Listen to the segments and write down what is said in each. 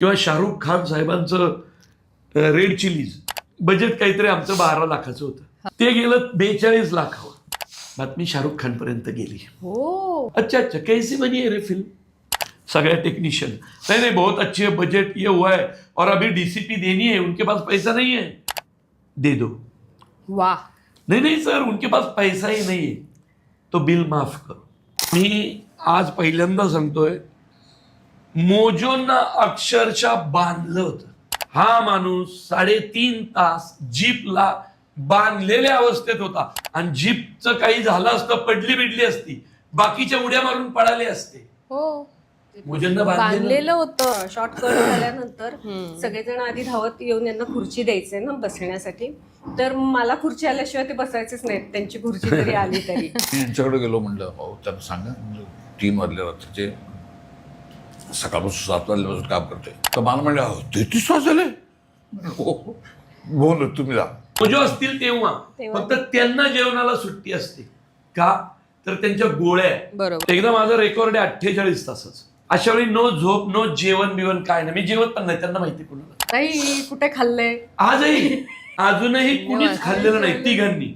किंवा शाहरुख खान साहेबांचं red chillies budget काहीतरी आमचं 12 लाखाचं होतं, ते गेलं 42 लाखावर. बातमी शाहरुख खान पर्यंत गेली. हो, अच्छा अच्छा कैसी बनी है रे फिल्म. सगळ्या टेक्निशियन नहीं नहीं बहुत अच्छी है, बजट ये हुआ है और अभी डीसीपी देनी है, उनके पास पैसा नहीं है, दे दो. वा. नहीं नहीं सर उनके पास पैसा ही नहीं है, तो बिल माफ करो. मी आज पहिल्यांदा सांगतोय, मोजोंना अक्षरशः बांधलं होतं. हा माणूस 3.5 तास जीपला बांधलेल्या अवस्थेत होता आणि जीपचं काही झालं असतं, पडली बिडली असती, बाकीच्या उड्या मारून पळाले असते. हो, मोजोंना बांधलेलं होतं. शॉर्टकट झाल्यानंतर सगळेजण आधी धावत येऊन यांना खुर्ची द्यायचे ना बसण्यासाठी. तर मला खुर्ची आल्याशिवाय ते बसायचेच नाहीत, त्यांची खुर्ची जरी आली तरी. मी यांच्याकडे गेलो, म्हणलं भाऊ त्यांना सांगा 3 वाजल्या रात्रीचे सकाळपासून 7 वाजल्यापासून काम करतोय. तर मला म्हणलं 33 वाज झाले. बोल तुम्ही जा. मोजो असतील तेव्हा फक्त त्यांना जेवणाला सुट्टी असते का, तर त्यांच्या गोळ्या. बरोबर. एकदा माझं रेकॉर्ड आहे 48 तासाचं. अशा वेळी नो झोप, नो जेवण बिवण काय नाही. मी जेवत पण नाही, त्यांना माहिती कोणाला. ताई कुठे खाल्लंय आजही अजूनही कुणीच खाल्लेलं नाही तिघांनी.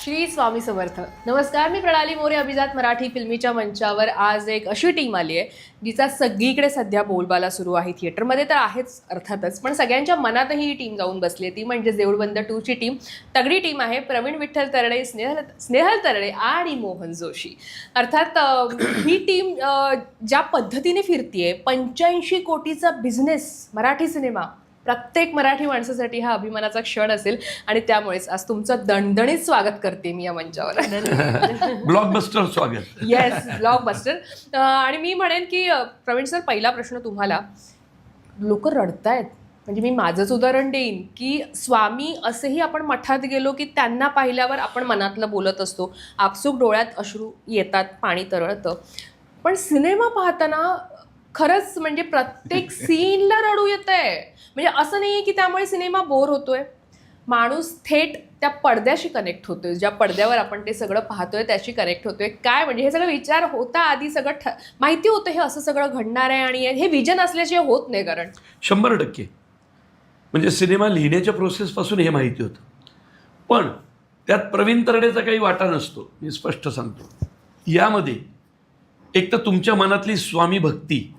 श्री स्वामी समर्थ. नमस्कार, मी प्रणाली मोरे. अभिजात मराठी फिल्मीच्या मंचावर आज एक अशी टीम आली आहे जिचा सगळीकडे सध्या बोलबाला सुरू आहे. थिएटरमध्ये तर आहेच अर्थातच, पण सगळ्यांच्या मनातही ही टीम जाऊन बसली आहे. ती म्हणजे देऊळबंद 2 ची टीम. तगडी टीम आहे. प्रवीण विठ्ठल तरडे, स्नेहल तरडे आणि मोहन जोशी. अर्थात ही टीम ज्या पद्धतीने फिरतीये, 85 कोटीचा बिझनेस मराठी सिनेमा, प्रत्येक मराठी माणसासाठी हा अभिमानाचा क्षण असेल आणि त्यामुळेच आज तुमचं दणदणीत स्वागत करते मी या मंचावर. ब्लॉकबस्टर स्वागत. Yes, blockbuster. आणि मी म्हणेन की प्रवीण सर, पहिला प्रश्न तुम्हाला. लोक रडतायत, म्हणजे मी माझंच उदाहरण देईन की स्वामी असेही आपण मठात गेलो की त्यांना पाहिल्यावर आपण मनातलं बोलत असतो, आपसूक डोळ्यात अश्रू येतात, पाणी तरळतं. पण सिनेमा पाहताना खरंच म्हणजे प्रत्येक सीनला रडू येतंय. म्हणजे असं नाही आहे की त्यामुळे सिनेमा बोर होतोय. माणूस थेट त्या पडद्याशी कनेक्ट होतोय, ज्या पडद्यावर आपण ते सगळं पाहतोय त्याशी कनेक्ट होतोय. काय म्हणजे हे सगळं विचार होता आधी, सगळं माहिती होतं हे असं सगळं घडणार आहे आणि हे विजन असल्याशिवाय होत नाही. कारण 100% म्हणजे सिनेमा लिहिण्याच्या प्रोसेसपासून हे माहिती होतं. पण त्यात प्रवीण तरडेचा काही वाटा नसतो, मी स्पष्ट सांगतो. यामध्ये एक तर तुमच्या मनातली स्वामी भक्ती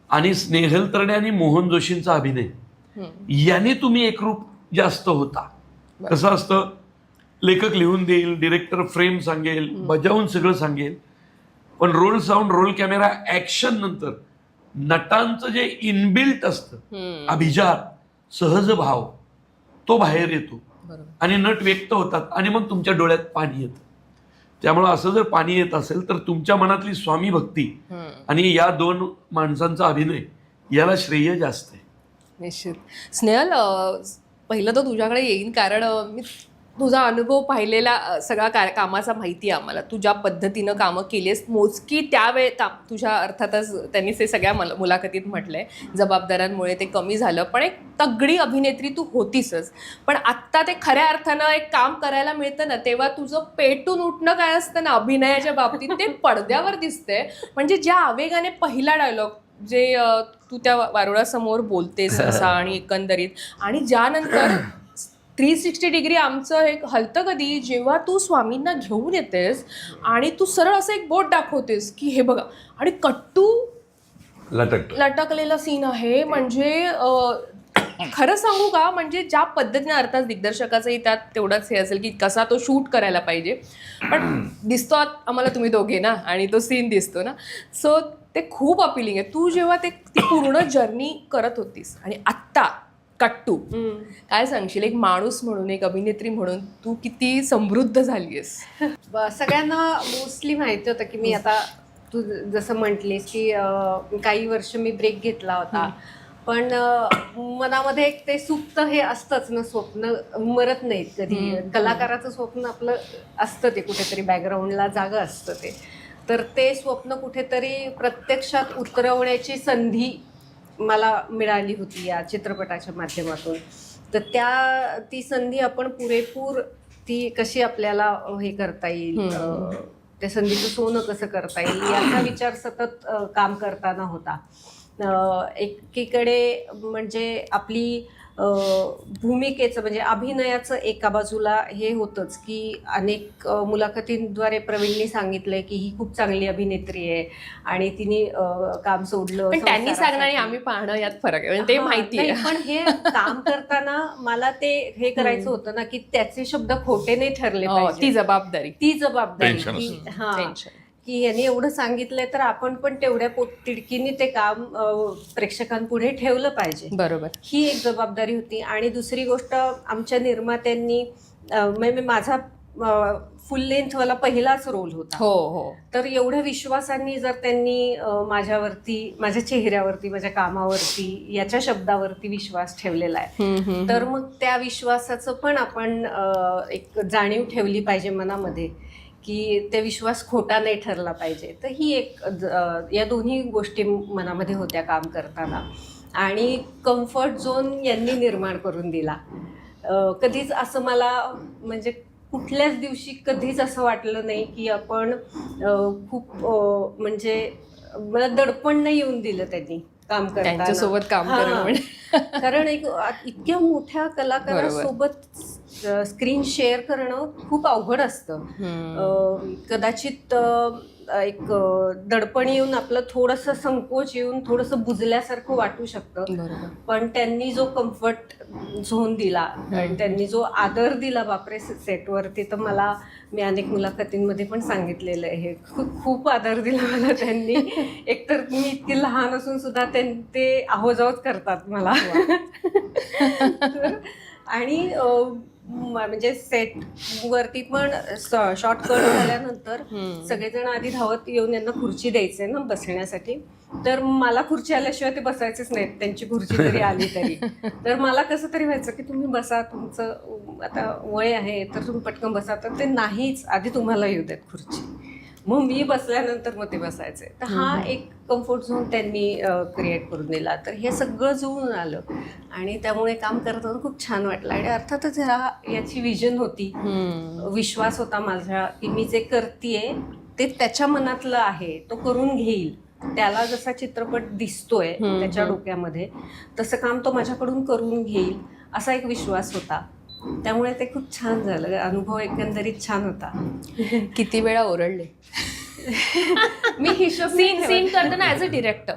आणि स्नेहल तरडे आणि मोहन जोशींचा अभिनय, याने तुम्ही एकरूप जास्त होता. कसं असतं, लेखक लिहून देईल, डिरेक्टर फ्रेम सांगेल, बजावून सगळं सांगेल, पण roll sound, roll camera, action नंतर नटांचं जे इनबिल्ट असतं अभिजात सहज भाव, तो बाहेर येतो आणि नट व्यक्त होतात आणि मग तुमच्या डोळ्यात पाणी येतं. त्यामुळं असं जर पाणी येत असेल तर तुमच्या मनातली स्वामी भक्ती आणि या 2 माणसांचा अभिनय याला श्रेय जास्त आहे. निश्चित. स्नेहल, पहिलं तर तुझ्याकडे येईन, कारण मी तुझा अनुभव पाहिलेला सगळा कामाचा माहिती आहे आम्हाला. तू ज्या पद्धतीनं कामं केलीस, मोजकी त्यावेळे तुझ्या अर्थातच त्यांनी ते सगळ्या मुलाखतीत म्हटलंय, जबाबदाऱ्यांमुळे ते कमी झालं, पण एक तगडी अभिनेत्री तू होतीसच. पण आत्ता ते खऱ्या अर्थानं एक काम करायला मिळतं ना, तेव्हा तुझं पेटून उठणं काय असतं ना अभिनयाच्या बाबतीत, ते पडद्यावर दिसतंय. म्हणजे ज्या आवेगाने पहिला डायलॉग जे तू त्या वारुळासमोर बोलतेस असा आणि एकंदरीत, आणि ज्यानंतर 360 डिग्री आमचं एक हलतं कधी, जेव्हा तू स्वामींना घेऊन येतेस आणि तू सरळ असं एक बोट दाखवतेस की हे बघा, आणि कट्टू लटकलेला सीन आहे. म्हणजे खरं सांगू का, म्हणजे ज्या पद्धतीने, अर्थात दिग्दर्शकाचंही त्यात तेवढंच हे असेल की कसा तो शूट करायला पाहिजे, पण दिसतो आम्हाला तुम्ही दोघे ना, आणि तो सीन दिसतो ना, सो ते खूप अपिलिंग आहे. तू जेव्हा ती पूर्ण जर्नी करत होतीस आणि आत्ता कट्टू, काय सांगशील एक माणूस म्हणून, एक अभिनेत्री म्हणून तू किती समृद्ध झाली आहेस? सगळ्यांना मोस्टली माहिती होतं की मी आता, तू जसं म्हटलीस की काही वर्ष मी ब्रेक घेतला होता, पण मनामध्ये एक ते सुप्त हे असतंच ना, स्वप्न मरत नाहीत कधी. कलाकाराचं स्वप्न आपलं असतं, ते कुठेतरी बॅकग्राऊंडला जागा असतं ते. तर ते स्वप्न कुठेतरी प्रत्यक्षात उतरवण्याची संधी मला मिळाली होती या चित्रपटाच्या माध्यमातून. तर ती संधी आपण पुरेपूर ती कशी आपल्याला हे करता येईल, त्या संधीचं सोनं कसं करता येईल याचा विचार सतत काम करताना होता. एकीकडे म्हणजे आपली भूमिकेचं म्हणजे अभिनयाचं एका बाजूला हे होतंच की अनेक मुलाखतींद्वारे प्रवीणनी सांगितलंय की ही खूप चांगली अभिनेत्री आहे आणि तिने काम सोडलं. पण त्यांनी सांगणं आणि आम्ही पाहणं यात फरक आहे, म्हणजे ते माहिती आहे. पण हे काम करताना मला ते हे करायचं होतं ना की त्याचे शब्द खोटे नाही ठरले पाहिजे. ती जबाबदारी Tension की असतं. हा की यांनी एवढं सांगितलंय तर आपण पण तेवढ्या पोटतिडकीने ते काम प्रेक्षकांपुढे ठेवलं पाहिजे. बरोबर. ही एक जबाबदारी होती. आणि दुसरी गोष्ट आमच्या निर्मात्यांनी म्हणजे माझा फुल लेंथवाला पहिलाच रोल होता. हो हो. तर एवढ्या विश्वासांनी जर त्यांनी माझ्यावरती, माझ्या चेहऱ्यावरती, माझ्या कामावरती, याच्या शब्दावरती विश्वास ठेवलेला आहे, तर मग त्या विश्वासाचं पण आपण एक जाणीव ठेवली पाहिजे मनामध्ये की ते विश्वास खोटा नाही ठरला पाहिजे. तर ही एक या दोन्ही गोष्टी मनामध्ये होत्या काम करताना. आणि कम्फर्ट झोन यांनी निर्माण करून दिला. कधीच असं मला म्हणजे कुठल्याच दिवशी कधीच असं वाटलं नाही की आपण खूप म्हणजे मला दडपण नाही येऊन दिलं त्यांनी काम करताना, त्यांच्यासोबत काम करणं म्हणजे. कारण एक इतक्या मोठ्या कलाकारासोबत स्क्रीन शेअर करणं खूप अवघड असतं. कदाचित एक दडपण येऊन आपलं थोडंसं संकोच येऊन थोडंसं बुजल्यासारखं वाटू शकतं. पण त्यांनी जो कम्फर्ट झोन दिला आणि त्यांनी जो आदर दिला बापरे सेटवरती, तर मला मी अनेक मुलाखतींमध्ये पण सांगितलेलं आहे, खूप आदर दिला मला त्यांनी. एकतर मी इतकी लहान असून सुद्धा ते आहोजावच करतात मला. आणि म्हणजे सेट वरती पण शॉर्ट कट झाल्यानंतर सगळेजण आधी धावत येऊन यांना खुर्ची द्यायचे ना बसण्यासाठी. तर मला खुर्ची आल्याशिवाय ते बसायचेच नाहीत, त्यांची खुर्ची जरी आली तरी. तर मला कसं तरी व्हायचं की तुम्ही बसा, तुमचं आता वय आहे तर तुम्ही पटकन बसा. तर ते नाहीच, आधी तुम्हाला येऊ देत खुर्ची, मग मी बसल्यानंतर मग ते बसायचे. तर हा एक कम्फर्ट झोन त्यांनी क्रिएट करून दिला. तर हे सगळं जुळून आलं आणि त्यामुळे काम करताना खूप छान वाटलं. आणि अर्थातच याची विजन होती, विश्वास होता माझा की मी जे करतेय ते त्याच्या मनातलं आहे, तो करून घेईल. त्याला जसा चित्रपट दिसतोय त्याच्या डोक्यामध्ये तसं काम तो माझ्याकडून करून घेईल असा एक विश्वास होता. त्यामुळे ते खूप छान झालं. अनुभव एकंदरीत छान होता. किती वेळा ओरडले मी हिशोब सीन करताना ॲज अ डिरेक्टर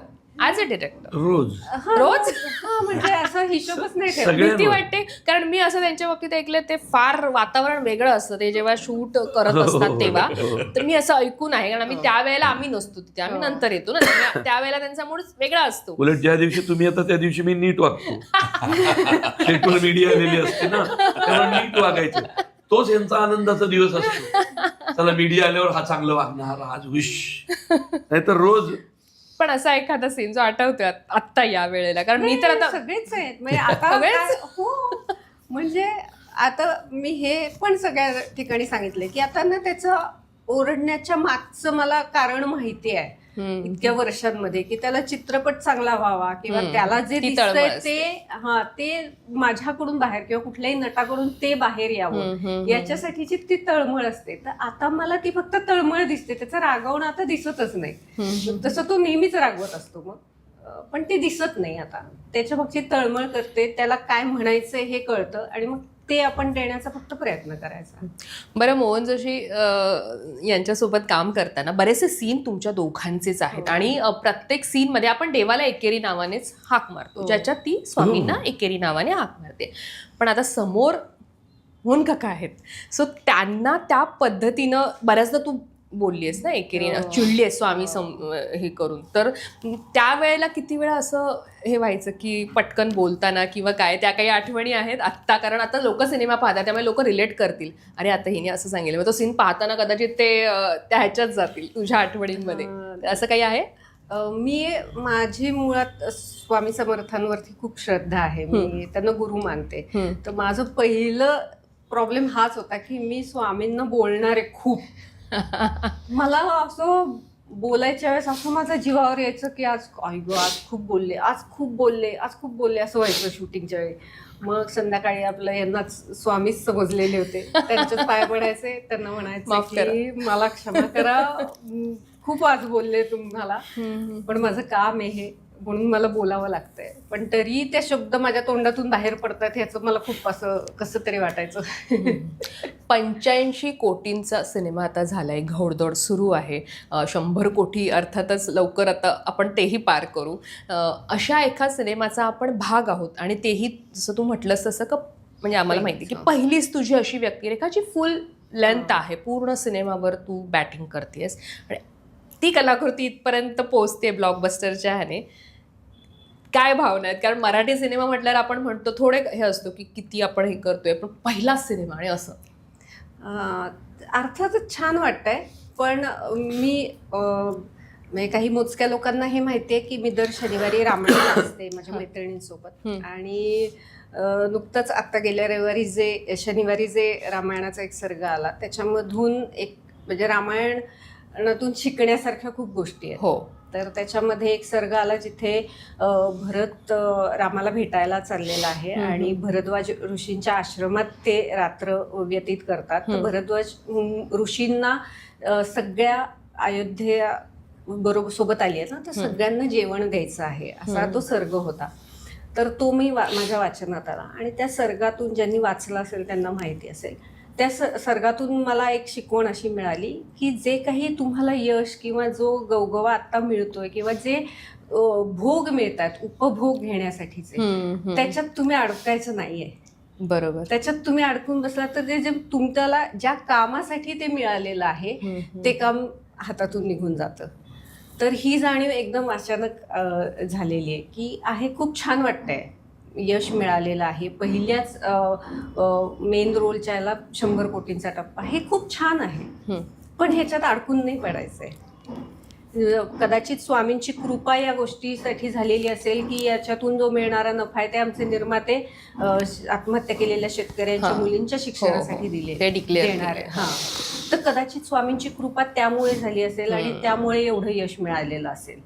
रोज रोज म्हणजे असं हिशोबच नाही ठेवत. सगळ्यांवर. भीती वाटते, कारण मी असं त्यांच्या बाबतीत ऐकलं ते फार वातावरण वेगळं असतं ते जेव्हा शूट करत असतात तेव्हा. तर मी असं ऐकून आहे, कारण आम्ही त्यावेळेला आम्ही नसतो तिथे, आम्ही नंतर येतो ना, त्यावेळेला त्यांचा मूड वेगळा असतो. उलट ज्या दिवशी तुम्ही येता त्या दिवशी मी नीट वागतो. सेटवर मीडिया आलेली असते ना, त्यामुळे नीट वागायचं. तोच यांचा आनंदाचा दिवस असतो. चला मीडिया आल्यावर हा चांगलं वागणार, आज हुश. नाहीतर रोज. पण असा एखादा सीन जो आठवतोय आत्ता या वेळेला, कारण मी तर आता सगळेच आहेत म्हणजे आता हो, म्हणजे आता मी हे पण सगळ्या ठिकाणी सांगितले की आता ना त्याचं ओरडण्याच्या मागचं मला कारण माहिती आहे इतक्या वर्षांमध्ये, की त्याला चित्रपट चांगला व्हावा किंवा त्याला जे दिसतंय ते माझ्याकडून बाहेर किंवा कुठल्याही नटाकडून ते बाहेर यावं, याच्यासाठीची ती तळमळ असते. तर आता मला ती फक्त तळमळ दिसते, त्याचं रागवणं आता दिसतच नाही. तसं तो नेहमीच रागवत असतो मग, पण ते दिसत नाही आता. त्याच्या मागची तळमळ करते, त्याला काय म्हणायचंय हे कळतं आणि मग ते आपण देण्याचा फक्त प्रयत्न करायचा. बरं, मोहन जोशी यांच्यासोबत काम करताना बरेचसे सीन तुमच्या दोघांचेच आहेत आणि प्रत्येक सीन मध्ये आपण देवाला एकेरी नावानेच हाक मारतो, ज्याच्यात ती स्वामींना एकेरी नावाने हाक मारते. पण आता समोर मोहन काका आहेत, सो त्यांना त्या पद्धतीनं बऱ्याचदा तू बोललीस ना एकेरी चिडलीस स्वामी हे करून, तर त्यावेळेला किती वेळा असं हे व्हायचं की पटकन बोलताना किंवा काय, त्या काही आठवणी आहेत आत्ता? कारण आता लोक सिनेमा पाहतात त्यामुळे लोक रिलेट करतील, अरे आता हिने असं सांगितलं, मग तो सीन पाहताना कदाचित ते त्या ह्याच्यात जातील तुझ्या आठवणींमध्ये. असं काही आहे? मी माझी मुळात स्वामी समर्थांवरती खूप श्रद्धा आहे, मी त्यांना गुरु मानते. तर माझं पहिलं प्रॉब्लेम हाच होता की मी स्वामींना बोलणारे खूप. मला असं बोलायच्या वेळेस असं माझ्या जीवावर यायचं की आज आज खूप बोलले, आज खूप बोलले असं व्हायचं शूटिंगच्या वेळी. मग संध्याकाळी आपलं यांनाच स्वामीच समजलेले होते, त्यांच्याच पाया पडायचे, त्यांना म्हणायचे माफ करा. की मला क्षमा करा, खूप आज बोलले तुम्हाला, पण माझं काम आहे हे, म्हणून मला बोलावं लागतंय. पण तरी ते शब्द माझ्या तोंडातून बाहेर पडतात ह्याचं मला खूप असं कसं तरी वाटायचं. 85 कोटींचा सिनेमा आता झालाय, घोडदौड सुरू आहे. 100 कोटी अर्थातच लवकर आता आपण तेही पार करू. अशा एका सिनेमाचा आपण भाग आहोत आणि तेही जसं तू म्हटलंस तसं का म्हणजे आम्हाला माहिती की पहिलीच तुझी अशी व्यक्तिरेखा जी फुल लेंथ आहे, पूर्ण सिनेमावर तू बॅटिंग करतेस आणि ती कलाकृती इथपर्यंत पोहोचते ब्लॉकबस्टरच्या ह्याने. काय भावना आहेत? कारण मराठी सिनेमा म्हटल्यावर आपण म्हणतो थोडे हे असतो की किती आपण हे करतोय, पण पहिलाच सिनेमा आणि असं. अर्थातच छान वाटतंय, पण मी म्हणजे काही मोजक्या लोकांना हे माहिती आहे की मी दर शनिवारी रामायण असते माझ्या मैत्रिणींसोबत. आणि नुकतंच आत्ता गेल्या रविवारी शनिवारी जे रामायणाचा एक सर्ग आला, त्याच्यामधून एक म्हणजे रामायणातून शिकण्यासारख्या खूप गोष्टी आहेत. हो. तर त्याच्यामध्ये एक सर्ग आला जिथे भरत रामाला भेटायला चाललेला आहे आणि भरद्वाज ऋषींच्या आश्रमात ते रात्र व्यतीत करतात. तर भरद्वाज ऋषींना सगळ्या अयोध्या बरोबर सोबत आली आहेत ना, तर सगळ्यांना जेवण द्यायचं आहे असा तो सर्ग होता. तर तो मी माझ्या वाचनात आला आणि त्या सर्गातून ज्यांनी वाचलं असेल त्यांना माहिती असेल, त्या सर्गातून मला एक शिकवण अशी मिळाली की जे काही तुम्हाला यश किंवा जो गवगवा आत्ता मिळतोय किंवा जे भोग मिळतात उपभोग घेण्यासाठीचे, त्याच्यात तुम्ही अडकायचं नाहीये. बरोबर. त्याच्यात तुम्ही अडकून बसला तर ते जे तुमच्याला ज्या कामासाठी ते मिळालेलं आहे ते काम हातातून निघून जातं. तर ही जाणीव एकदम अचानक झालेली आहे की खूप छान वाटतंय, यश मिळालेलं आहे, पहिल्याच मेन रोलच्या याला 100 कोटींचा टप्पा, हे खूप छान आहे, पण ह्याच्यात अडकून नाही पडायचंय. कदाचित स्वामींची कृपा या गोष्टीसाठी झालेली असेल की याच्यातून जो मिळणारा नफा आहे ते आमचे निर्माते आत्महत्या केलेल्या शेतकऱ्यांच्या मुलींच्या शिक्षणासाठी देणार आहे. हा, तर कदाचित स्वामींची कृपा त्यामुळे झाली असेल आणि त्यामुळे एवढं यश मिळालेलं असेल.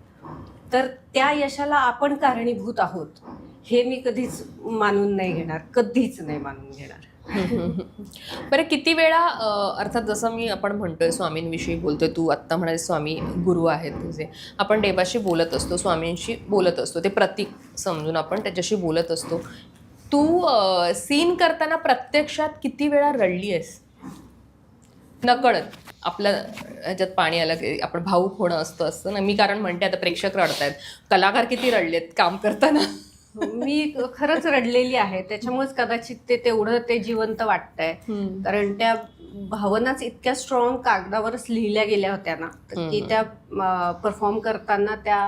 तर त्या यशाला आपण कारणीभूत आहोत हे मी कधीच मानून नाही घेणार, कधीच नाही मानून घेणार. बरं, किती वेळा अर्थात जसं आपण म्हणतोय स्वामींविषयी बोलतोय, तू आत्ता म्हणाले स्वामी गुरु आहेत तुझे, आपण देवाशी बोलत असतो, स्वामींशी बोलत असतो, ते प्रतीक समजून आपण त्याच्याशी बोलत असतो. तू सीन करताना प्रत्यक्षात किती वेळा रडली आहेस नकळत? आपल्या ह्याच्यात पाणी आलं की आपण भावूक होणं असतं ना. मी कारण म्हणते आता प्रेक्षक रडतायत, कलाकार किती रडलेत काम करताना? मी खरंच रडलेली आहे, त्याच्यामुळेच कदाचित ते तेवढं ते जिवंत वाटतंय. कारण त्या भावनाच इतक्या स्ट्रॉंग कागदावरच लिहिल्या गेल्या होत्या ना की त्या परफॉर्म करताना त्या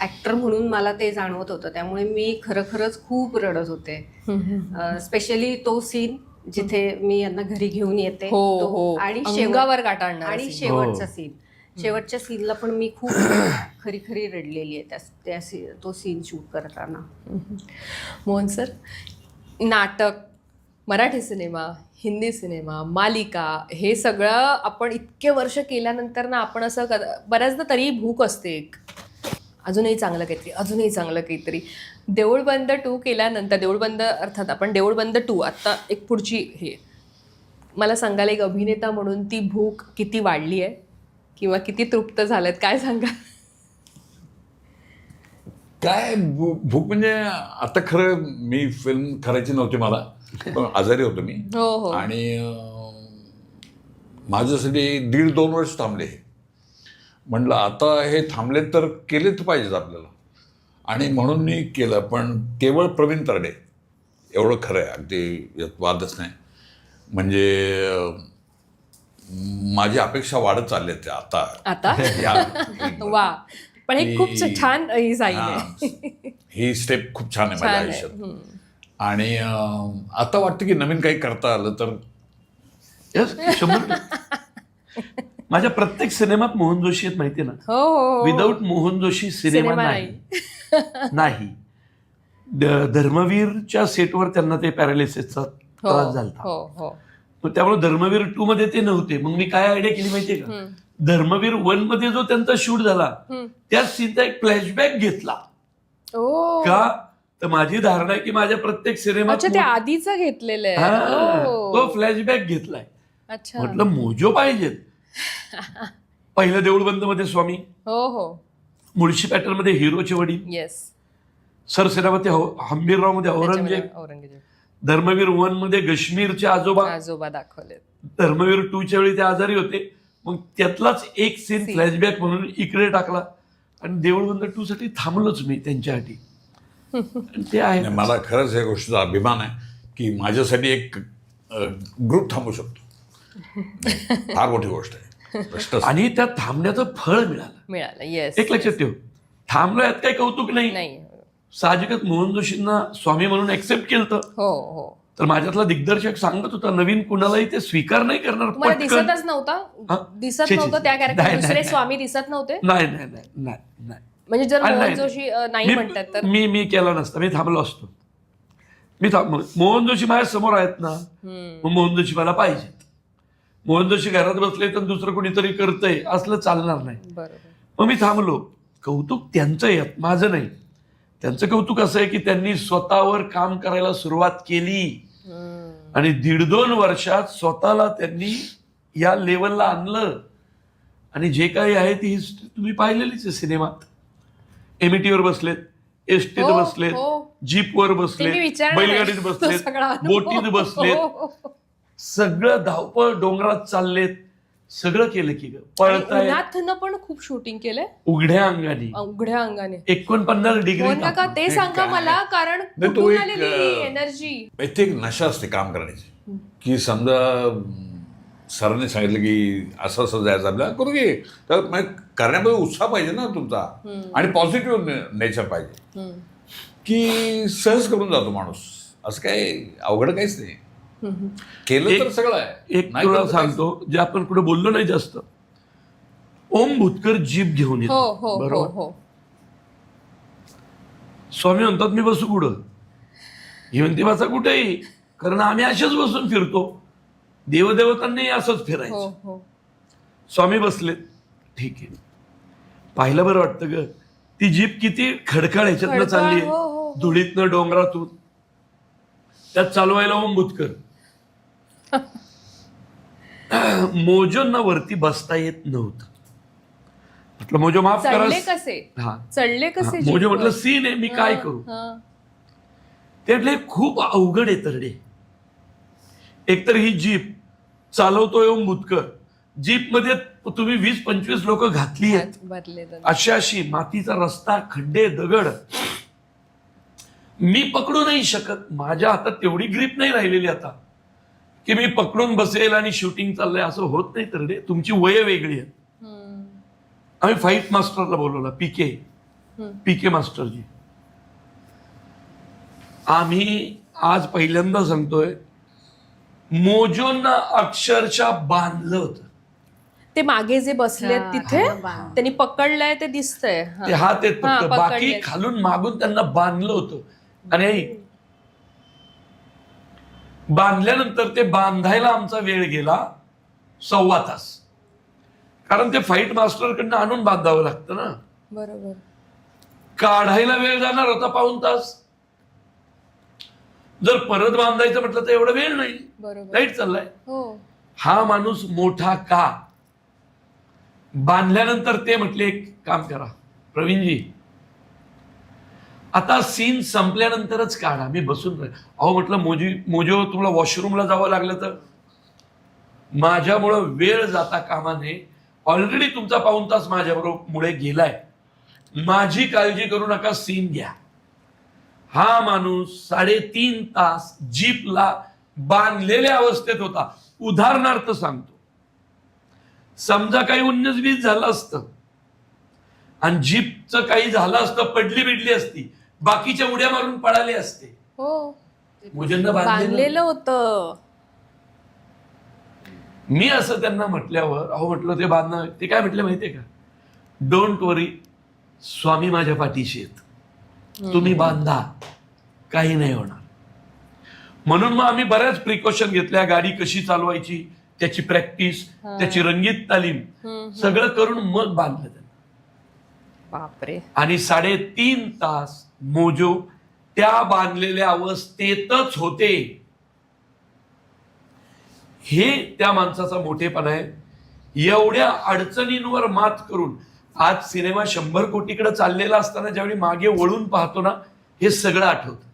ऍक्टर म्हणून मला ते जाणवत होतं. त्यामुळे मी खरंच खूप रडत होते. स्पेशली तो सीन जिथे मी यांना घरी घेऊन येते आणि शेवटचा सीन, शेवटच्या सीनला पण मी खूप खरी रडलेली आहे तो सीन शूट करताना. मोहन सर, नाटक, मराठी सिनेमा, हिंदी सिनेमा, मालिका, हे सगळं आपण इतके वर्ष केल्यानंतर ना आपण असं बऱ्याचदा तरी भूक असते एक अजूनही चांगलं काहीतरी. देऊळबंद 2 केल्यानंतर, देऊळबंद अर्थात आपण देऊळबंद 2 आत्ता एक पुढची हे, मला सांगायला एक अभिनेता म्हणून ती भूक किती वाढली आहे किंवा किती तृप्त झालेत, काय सांगा? काय भूक म्हणजे आता खरं मी फिल्म करायची नव्हती मला, पण आजारी होतो मी आणि माझ्यासाठी 1.5-2 वर्ष थांबले. म्हटलं आता हे थांबले तर केलेच पाहिजेत आपल्याला, आणि म्हणून मी केलं. पण केवळ प्रवीण तरडे एवढं खरं आहे, अगदी यात वादच नाही. म्हणजे माझी अपेक्षा वाढत चालली आहे आता. वा, पण हे खूप छान ही स्टेप खूप छान आहे माझ्या आयुष्यात. आणि आता वाटतं की नवीन काही करता आलं तर. यस, 100%. माझ्या प्रत्येक सिनेमात मोहन जोशी आहेत माहिती ना. विदाऊट मोहन जोशी सिनेमा नाही. धर्मवीरच्या सेटवर त्यांना ते पॅरालिसिसचा त्रास झाला, त्यामुळे धर्मवीर 2 मध्ये ते नव्हते. मग मी काय आयडिया केली माहितीये का, धर्मवीर 1 मध्ये जो त्यांचा शूट झाला त्या सीनचा एक फ्लॅशबॅक घेतला. ओ का तर माझी धारणा आहे की माझ्या प्रत्येक सिनेमात अच्छा, ते आधीच घेतलेलं हा, आहे. तो फ्लॅशबॅक घेतलाय. अच्छा. म्हटलं मोजो पाहिजेत. पहिलं देऊळबंद मध्ये स्वामी, हो हो मुळशी पॅटर्न मध्ये हिरोचे वडील, येस. सरसेनापती हंबीरराव मध्ये औरंगजेब, औरंगजेब धर्मवीर 1 मध्ये गश्मीरचे आजोबा, आजोबा दाखवले. धर्मवीर 2 च्या वेळी ते आजारी होते. मग त्यातलाच एक सीन Scene. फ्लॅशबॅक म्हणून इकडे टाकला आणि देऊळबंद 2 साठी थांबलोच मी त्यांच्यासाठी. आणि ते आहे नाही, मला खरंच या गोष्टीचा अभिमान आहे की माझ्यासाठी एक ग्रुप थांबू शकतो. फार मोठी गोष्ट आहे. प्रश्नच आणि त्या थांबण्याचं फळ मिळालं. येस. एक लक्षात ठेव, थांबलो यात काही कौतुक नाही. नाही. साहजिकच मोहन जोशींना स्वामी म्हणून ऍक्सेप्ट केलं. हो हो. तर माझ्यातला दिग्दर्शक सांगत होता नवीन कुणालाही ते स्वीकार नाही करणार तुम्हाला पटकन. दिसतच हा? नव्हता, दिसत छे, छे, नव्हतं त्या नाही, कॅरेक्टर, नाही, दुसरे नाही. स्वामी दिसत नव्हते. नाही नाही नाही नाही नाही. म्हणजे जर आणि मोहन नाही, जोशी नाही मी- म्हणतात तर मी केला नसता, मी थांबलो असतो. मोहन जोशी माझ्या समोर आहेत ना, मग मोहन जोशी मला पाहिजेत. मोहन जोशी घरात बसले तर दुसरं कोणीतरी करतंय असलं चालणार नाही. बरोबर. मग मी थांबलो. कौतुक त्यांचं आहे, माझं नाही. त्यांचं कौतुक असं आहे की त्यांनी स्वतःवर काम करायला सुरुवात केली आणि 1.5-2 वर्षात स्वतःला त्यांनी या लेवलला आणलं. आणि जे काही आहे ती हिस्ट्री तुम्ही पाहिलेलीच आहे सिनेमात. एमईटीवर बसलेत, एसटीत हो, बसलेत, हो. जीपवर ते मी बसलेत, विचारणार आहे. बैलगाडीत तो बसलेत, सगळा अनुभव. बोटीत बसलेत, हो, हो, हो. सगळं धावपळ डोंगरात चाललेत, सगळं केलं की ग. आणि पळताय उन्हातनं पण खूप शूटिंग केलंय उघड्या अंगाने, उघड्या अंगाने. 49 डिग्री मोहन काका ते हे सांगा काय? मला, कारण नाही, तो कुठून एक, आलेली एनर्जी. इथे एक नशा असते काम करण्याची की समजा सरांनी सांगितलं की असं असं जायचं आपल्याला करू घे, तर मग करण्यामध्ये उत्साह पाहिजे ना तुमचा आणि पॉझिटिव्ह नेचर पाहिजे की सहज करून जातो माणूस. असं काय अवघड काहीच नाही. केलं तर सगळं आहे. एक नाही तुला केलं तर काहीच सांगतो, जे आपण कुठे बोललो नाही जास्त. ओम भूतकर जीप घेऊन हो येतो, हो हो बरोबर. हो. स्वामी म्हणतात मी बसू कुठं, ही म्हणते बसा कुठेही, कारण आम्ही असेच बसून फिरतो. देवदेवतांनी असंच हो फिरायचं. हो. स्वामी बसले, ठीक आहे. पाहिलं बरं वाटतं ग, ती जीप किती खडखड ह्याच्यातनं खडखड, चालली हो, हो, आहे, धुळीतनं डोंगरातून. त्यात चालवायला ओम भूतकर. मोजोंना वरती बसता येत नव्हतं. म्हटलं मोजो माफ करा. चढले कसे? हा चढले कसे? मोजो जीपवर? म्हटलं सीन आहे, मी काय करू. हा. ते म्हटले खूप अवघड आहे तरडे. एकतर ही जीप चालवतोय ओम भूतकर, जीप मध्ये तुम्ही 20-25 लोक घातली आहेत, भरले तर. अशी मातीचा रस्ता, खड्डे, दगड. मी पकडू नाही शकत, माझ्या हातात तेवढी ग्रीप नाही राहिलेली आता की मी पकडून बसेल आणि शूटिंग चाललंय. असं होत नाही तरडे, तुमची वय वेगळी आहे. आम्ही फाईट मास्टरला बोलवला, पीके मास्टरजी. आम्ही आज पहिल्यांदा सांगतोय, मोजोंना अक्षरशः बांधलं होतं. ते मागे जे बसलेत हा, तिथे हा, बांध. त्यांनी पकडलंय ते दिसतंय. हा. ते हात आहेत हा, फक्त, बाकी पकडलेत. खालून मागून त्यांना बांधलं होतं. आणि ऐक, बांधल्यानंतर ते बांधायला आमचा वेळ गेला 1.25 तास. कारण ते फाईट मास्टरकडनं आणून बांधावं लागतं ना. बरोबर. काढायला वेळ जाणार होता 1.25 तास. जर परत बांधायचं म्हटलं तर एवढा वेळ नाही, बरोबर. लाईट चाललाय. हो. हा माणूस मोठा का. बांधल्यानंतर ते म्हटले एक काम करा प्रवीणजी, आता सीन संपल्यानंतरच काढा, मी बसून राहील. अहो म्हटलं मोजो तुम्हाला वॉशरूमला जावं लागलं तर. माझ्यामुळं वेळ जाता कामा नये. ऑलरेडी तुमचा 1.25 तास माझ्याबरोबर मुळे गेलाय, माझी काळजी करू नका, सीन घ्या. हा माणूस 3.5 तास जीपला बांधलेल्या अवस्थेत होता. उदाहरणार्थ सांगतो, समजा काही 19-20 झालं असतं आणि जीपचं काही झालं असतं, पडली बिडली असती, बाकीच्या उड्या मारून पळाले असते. हो. मोजोंना बांधलेलं होतं. मी असं त्यांना म्हटल्यावर, अहो म्हटलं ते बांधणं, ते काय म्हटलं माहितीये का, डोंट वरी, स्वामी माझ्या पाठीशी आहेत, तुम्ही बांधा, काही नाही होणार. म्हणून मग आम्ही बऱ्याच प्रिकॉशन घेतल्या. गाडी कशी चालवायची त्याची प्रॅक्टिस, त्याची रंगीत तालीम सगळं करून मग बांधलं त्यांना. बापरे. आणि 3.5 तास मोजो त्या बांधलेल्या अवस्थेतच होते. हे त्या माणसाचा मोठेपणा आहे. एवढ्या अडचणींवर मात करून आज सिनेमा 100 कोटीकडे चाललेला असताना ज्यावेळी मागे वळून पाहतो ना, हे सगळं आठवतं.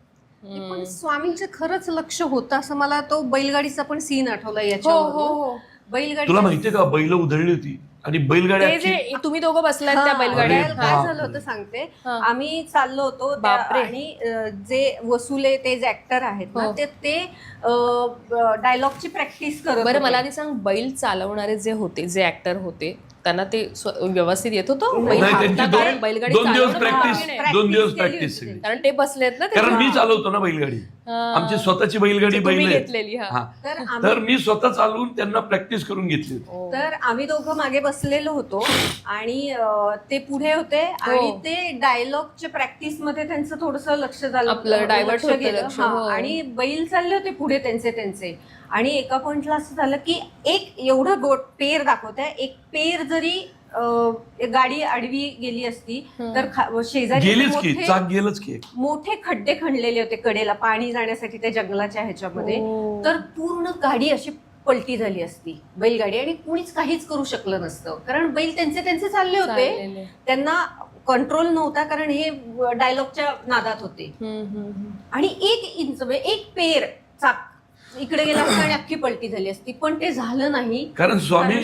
पण स्वामींचं खरंच लक्ष होतं असं मला तो बैलगाडीचा पण सीन आठवला हो याच्यावर. हो हो. बैलगाडी तुला माहितीये का, बैल उधळली होती आणि बैलगाड्या ते जे तुम्ही दोघं बसलात त्या हा, बैलगाड्यात. अरे काय बापरे. झालं होतं सांगते. हा. आम्ही चाललो होतो बापरे. आणि जे वसुले ते जे ऍक्टर आहेत ना, हो. ते डायलॉगची प्रॅक्टिस करत बरं होते. मला आधी सांग, बैल चालवणारे जे होते, जे ऍक्टर होते, त्यांना ते व्यवस्थित येत होतं? बैल नाही, हाकता त्यांची कारण बैलगाडी 2 दिवस चालवणं प्रॅक्टिस, कठीण आहे. 2 दिवस केली प्रॅक्टिस होती सगळी. कारण ते बसलेत ना ते. कारण मी चालवतो ना बैलगाडी, हा. आमची स्वतःची बैलगाडी तुम्ही बैल आहे. घेतलेली, हा. हा. तर तर आम्ही मी स्वतः चालवून त्यांना प्रॅक्टिस करून घेतली होती. हो. तर आम्ही दोघं मागे बसलेलो होतो आणि ते पुढे होते आणि ते डायलॉगच्या प्रॅक्टिस मध्ये त्यांचं थोडंसं लक्ष झालं, आपलं divert लक्ष होतं गेलं. लक्ष, हा. हो. आणि बैल चालले होते पुढे त्यांचे आणि एका पॉइंटला असं झालं की एक एवढं पेर दाखवत आहे, एक पेर जरी गाडी आडवी गेली असती तर शेजारी गेलीच की, चाक गेलंच की. मोठे खड्डे खणलेले होते कडेला पाणी जाण्यासाठी त्या जंगलाच्या ह्याच्यामध्ये. हो. तर पूर्ण गाडी अशी पलटी झाली असती बैलगाडी आणि कुणीच काहीच करू शकलं नसतं कारण बैल त्यांचे चालले होते. चाललेले. त्यांना कंट्रोल नव्हता कारण हे डायलॉगच्या नादात होते. आणि 1 इंच एक पेर चाक इकडे गेला असता आणि अख्खी पलटी झाली असती, पण ते झालं नाही. कारण स्वामी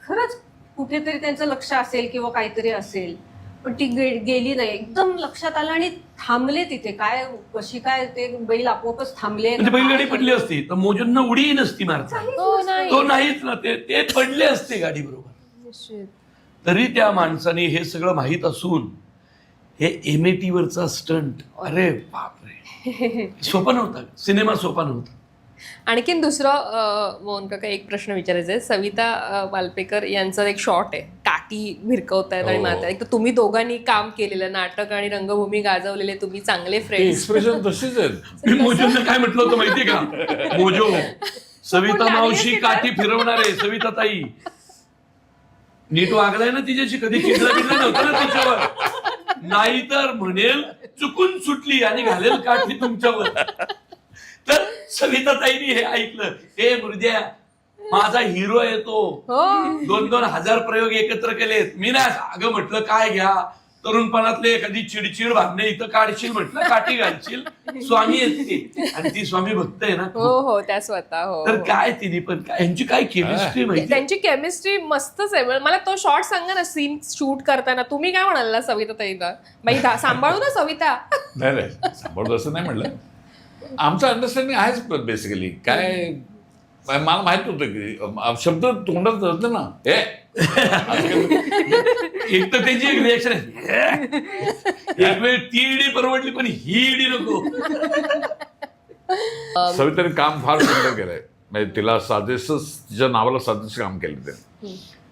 खरंच कुठेतरी त्यांचं लक्ष असेल किंवा काहीतरी असेल, पण ती गेली नाही. एकदम लक्षात आलं आणि थांबले तिथे. काय कशी काय ते बैल आपोआपच थांबले. म्हणजे बैलगाडी पडली असती तर मोजूंना उडी नसती मारता. हो, नाही. तो नाहीच ना, ते पडले असते गाडी बरोबर. निश्चित. तरी त्या माणसाने हे सगळं माहीत असून हे MAT वरचा स्टंट, अरे बापरे, सोपं नव्हता. सिनेमा सोपा नव्हता. आणखीन दुसरं मोहन काका एक प्रश्न विचारायचा आहे. सविता वालपेकर यांचा एक शॉट आहे, काठी भिरकवतायत आणि हो. मारतायत. एक तर तुम्ही दोघांनी काम केलेलं, नाटक आणि रंगभूमी गाजवलेले, तुम्ही चांगले फ्रेंड्स. एक्सप्रेशन तशीच आहेत. मी मोजूंना काय म्हटलं होतं माहितीये का, मोजो सविता मावशी काठी फिरवणार आहे. सविता ताई नीट वागलाय ना तिच्याशी, कधी चिडला नव्हतं ना तिच्यावर. नाहीतर म्हणेल चुकून सुटली आणि घालेल काठी तुमच्यावर. तर सविता ताईनी हे ऐकलं, हे मृद्या माझा हिरो आहे तो, 2-2 हजार प्रयोग एकत्र केलेत. मी ना अगं म्हटलं काय घ्या, तरुणपणातले एखादी चिडचिड भागणे इथं काढशील, म्हटलं काठी घालशील. स्वामी आहेत ते आणि ती स्वामी भक्त आहे ना. हो हो, त्या स्वतः. हो तर काय तिने पण काय यांची काय केमिस्ट्री माहिती. त्यांची केमिस्ट्री मस्तच आहे. मला तो शॉर्ट सांगा ना, सीन शूट करताना तुम्ही काय म्हणाला सविता ताईला, बाई सांभाळू ना सविता. नाही सांभाळतो असं नाही म्हटलं. आमचं अंडरस्टँडिंग आहेच बेसिकली. काय मला माहित होतं की शब्द तोंडात होते ना, हे एक तर त्याची एक रिएक्शन आहे, एक वेळ ती इडी परवडली पण ही इडी नको. सविताने काम फार सुंदर केलंय. म्हणजे तिला साजेस, तिच्या नावाला साजेस काम केलं ते,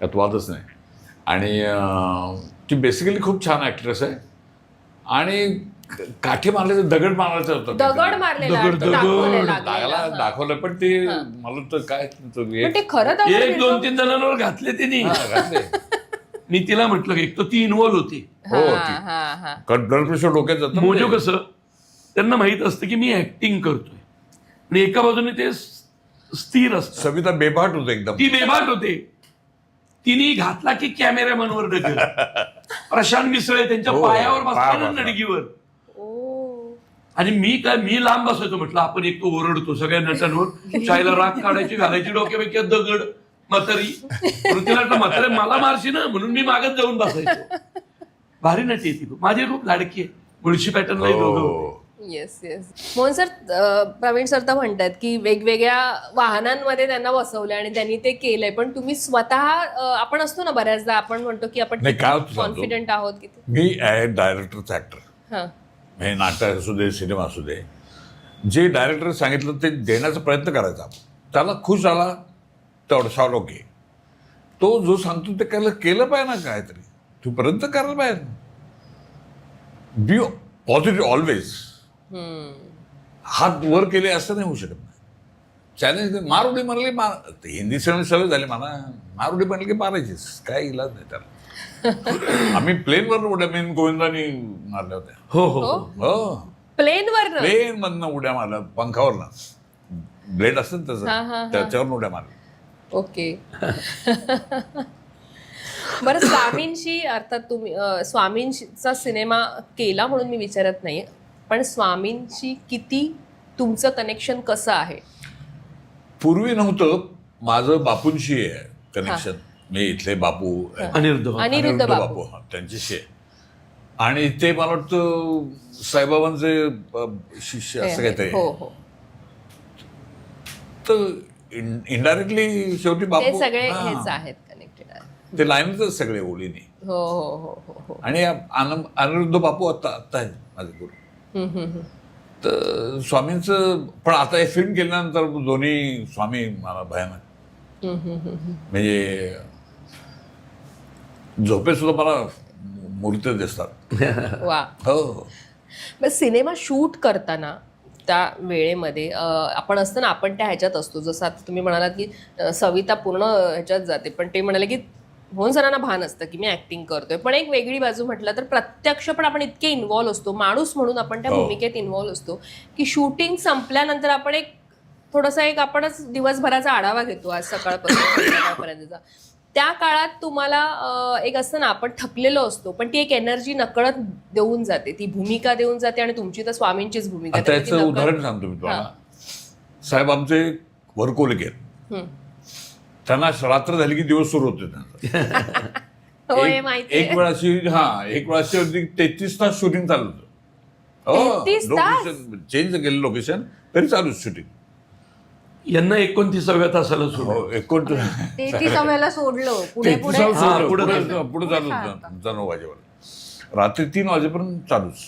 यात वादच नाही. आणि ती बेसिकली खूप छान ऍक्ट्रेस आहे. आणि काठी मारल्याचं दगड मारायचं होतं. दगड मारलेला दगड, दाखवलं पण ते मला तर काय पण ते खरं दगड 1-2-3 जणांवर घातले त्यांनी. घातले. मी तिला म्हटलं की एक तर ती इन्व्हॉल्व होती. हो, कारण ब्लड प्रेशर डोक्यात जातं. मोजो कसं त्यांना माहित असतं की मी ऍक्टिंग करतोय आणि एका बाजूने ते स्थिर असतं. सविता बेभाट होते एकदम. ती बेभाट होते. तिने घातला की कॅमेरामॅनवर डगल. प्रशांत मिसळे त्यांच्या हो, पायावर बसला बसला. नडगीवर. आणि मी लांब बसायचो. म्हटलं आपण एक तो ओरडतो सगळ्या नटांवर, चायला राग काढायची, घालायची डोक्यापैकी दगड म्हातारी. तिला वाटलं म्हातारे मला मारशी ना, म्हणून मी मागत जाऊन बसायचो. भारी नटी आहे ती, माझी खूप लाडकी आहे. मुळशी पॅटर्नला दोघं. Yes yes. Mohan sir, Praveen sir तर म्हणतात की वेगवेगळ्या वाहनांमध्ये त्यांना बसवलं आणि त्यांनी ते केलंय, पण तुम्ही स्वतः, आपण असतो ना बऱ्याचदा, आपण म्हणतो की आपण नाही, काय होतं सांगतो? कॉन्फिडंट आहोत की मी आहे डायरेक्टरचा ऍक्टर. हां हे नाटक असू दे, सिनेमा असू दे, जे डायरेक्टर सांगितलं ते देण्याचा प्रयत्न करायचा. त्याला खुश झाला तेवढं ओके. तो जो सांगतो ते केलं पाहिजे ना, काहीतरी तूपर्यंत करायला पाहिजे. बी पॉझिटिव्ह ऑलवेज. हात वर केले असं नाही होऊ शकत. चॅलेंज मारुडी म्हणले हिंदी सवय झाली मला. मारुडी म्हणले की मारायचीच, काय इलाज नाही त्याला. आम्ही प्लेनवर उड्या मी गोविंदानी मारल्या होत्या. हो हो हो? हो, प्लेनवर प्लेन मधनं उड्या मारल्या, पंखावरनं ब्लेड असतं ना हा, हा, त्याचं, त्याच्यावर उड्या मारल्या. ओके. बरं, स्वामींशी अर्थात तुम्ही स्वामींचा सिनेमा केला म्हणून मी विचारत नाही, पण स्वामींशी किती तुमचं कनेक्शन कसं आहे? पूर्वी नव्हतं. माझं बापूंशी आहे कनेक्शन. मी इथले बापू अनिरुद्ध बापू. हा, त्यांच्याशी आहे. आणि ते मला वाटतं साईबाबांचे शिष्य असं काहीतरी. हो हो, तर इनडायरेक्टली शेवटी ते बापू सगळे हा, हेच आहेत कनेक्टेड. ते लाईनच सगळे ओळीने. हो हो हो हो हो. आणि अनिरुद्ध बापू आता आहेत माझे गुरु. तर स्वामींचं पण आता हे फिल्म केल्यानंतर दोन्ही स्वामी मला भयानक, म्हणजे झोपेत सुद्धा मला मूर्ती दिसतात. वा. हो, मग सिनेमा शूट करताना त्या वेळेमध्ये आपण असतो ना, आपण त्या ह्याच्यात असतो. जसं आता तुम्ही म्हणालात की सविता पूर्ण ह्याच्यात जाते, पण ते म्हणाले की मोहन सरांना भान असतं की मी ऍक्टिंग करतोय. पण एक वेगळी बाजू म्हटलं तर प्रत्यक्ष पण आपण इतके इन्व्हॉल्व्ह असतो, माणूस म्हणून आपण त्या भूमिकेत इन्व्हॉल्व्ह असतो की शूटिंग संपल्यानंतर आपण एक थोडासा एक आपणच दिवसभराचा आढावा घेतो, आज सकाळपासून संध्याकाळपर्यंतचा. त्या काळात तुम्हाला एक असतं ना, आपण थकलेलो असतो, पण ती एक एनर्जी नकळत देऊन जाते, ती भूमिका देऊन जाते. आणि तुमची तर स्वामींचीच भूमिका. आता याचं उदाहरण सांगतो मी तुम्हाला. साहेब आमचे वरकोलिक आहेत. त्यांना रात्र झाली की दिवस सुरू होते त्यांचा. एक वेळाशी 33 तास शूटिंग चालू होतं. हो, 33 तास? लोकेशन चेंज केलं, लोकेशन तरी चालूच शूटिंग. यांना 29व्या तासाला सुरू. हो, 33व्याला सोडलं, पुढे पुढे पुढे चालू होतं 9 वाजेपर्यंत, रात्री 3 वाजेपर्यंत चालूच.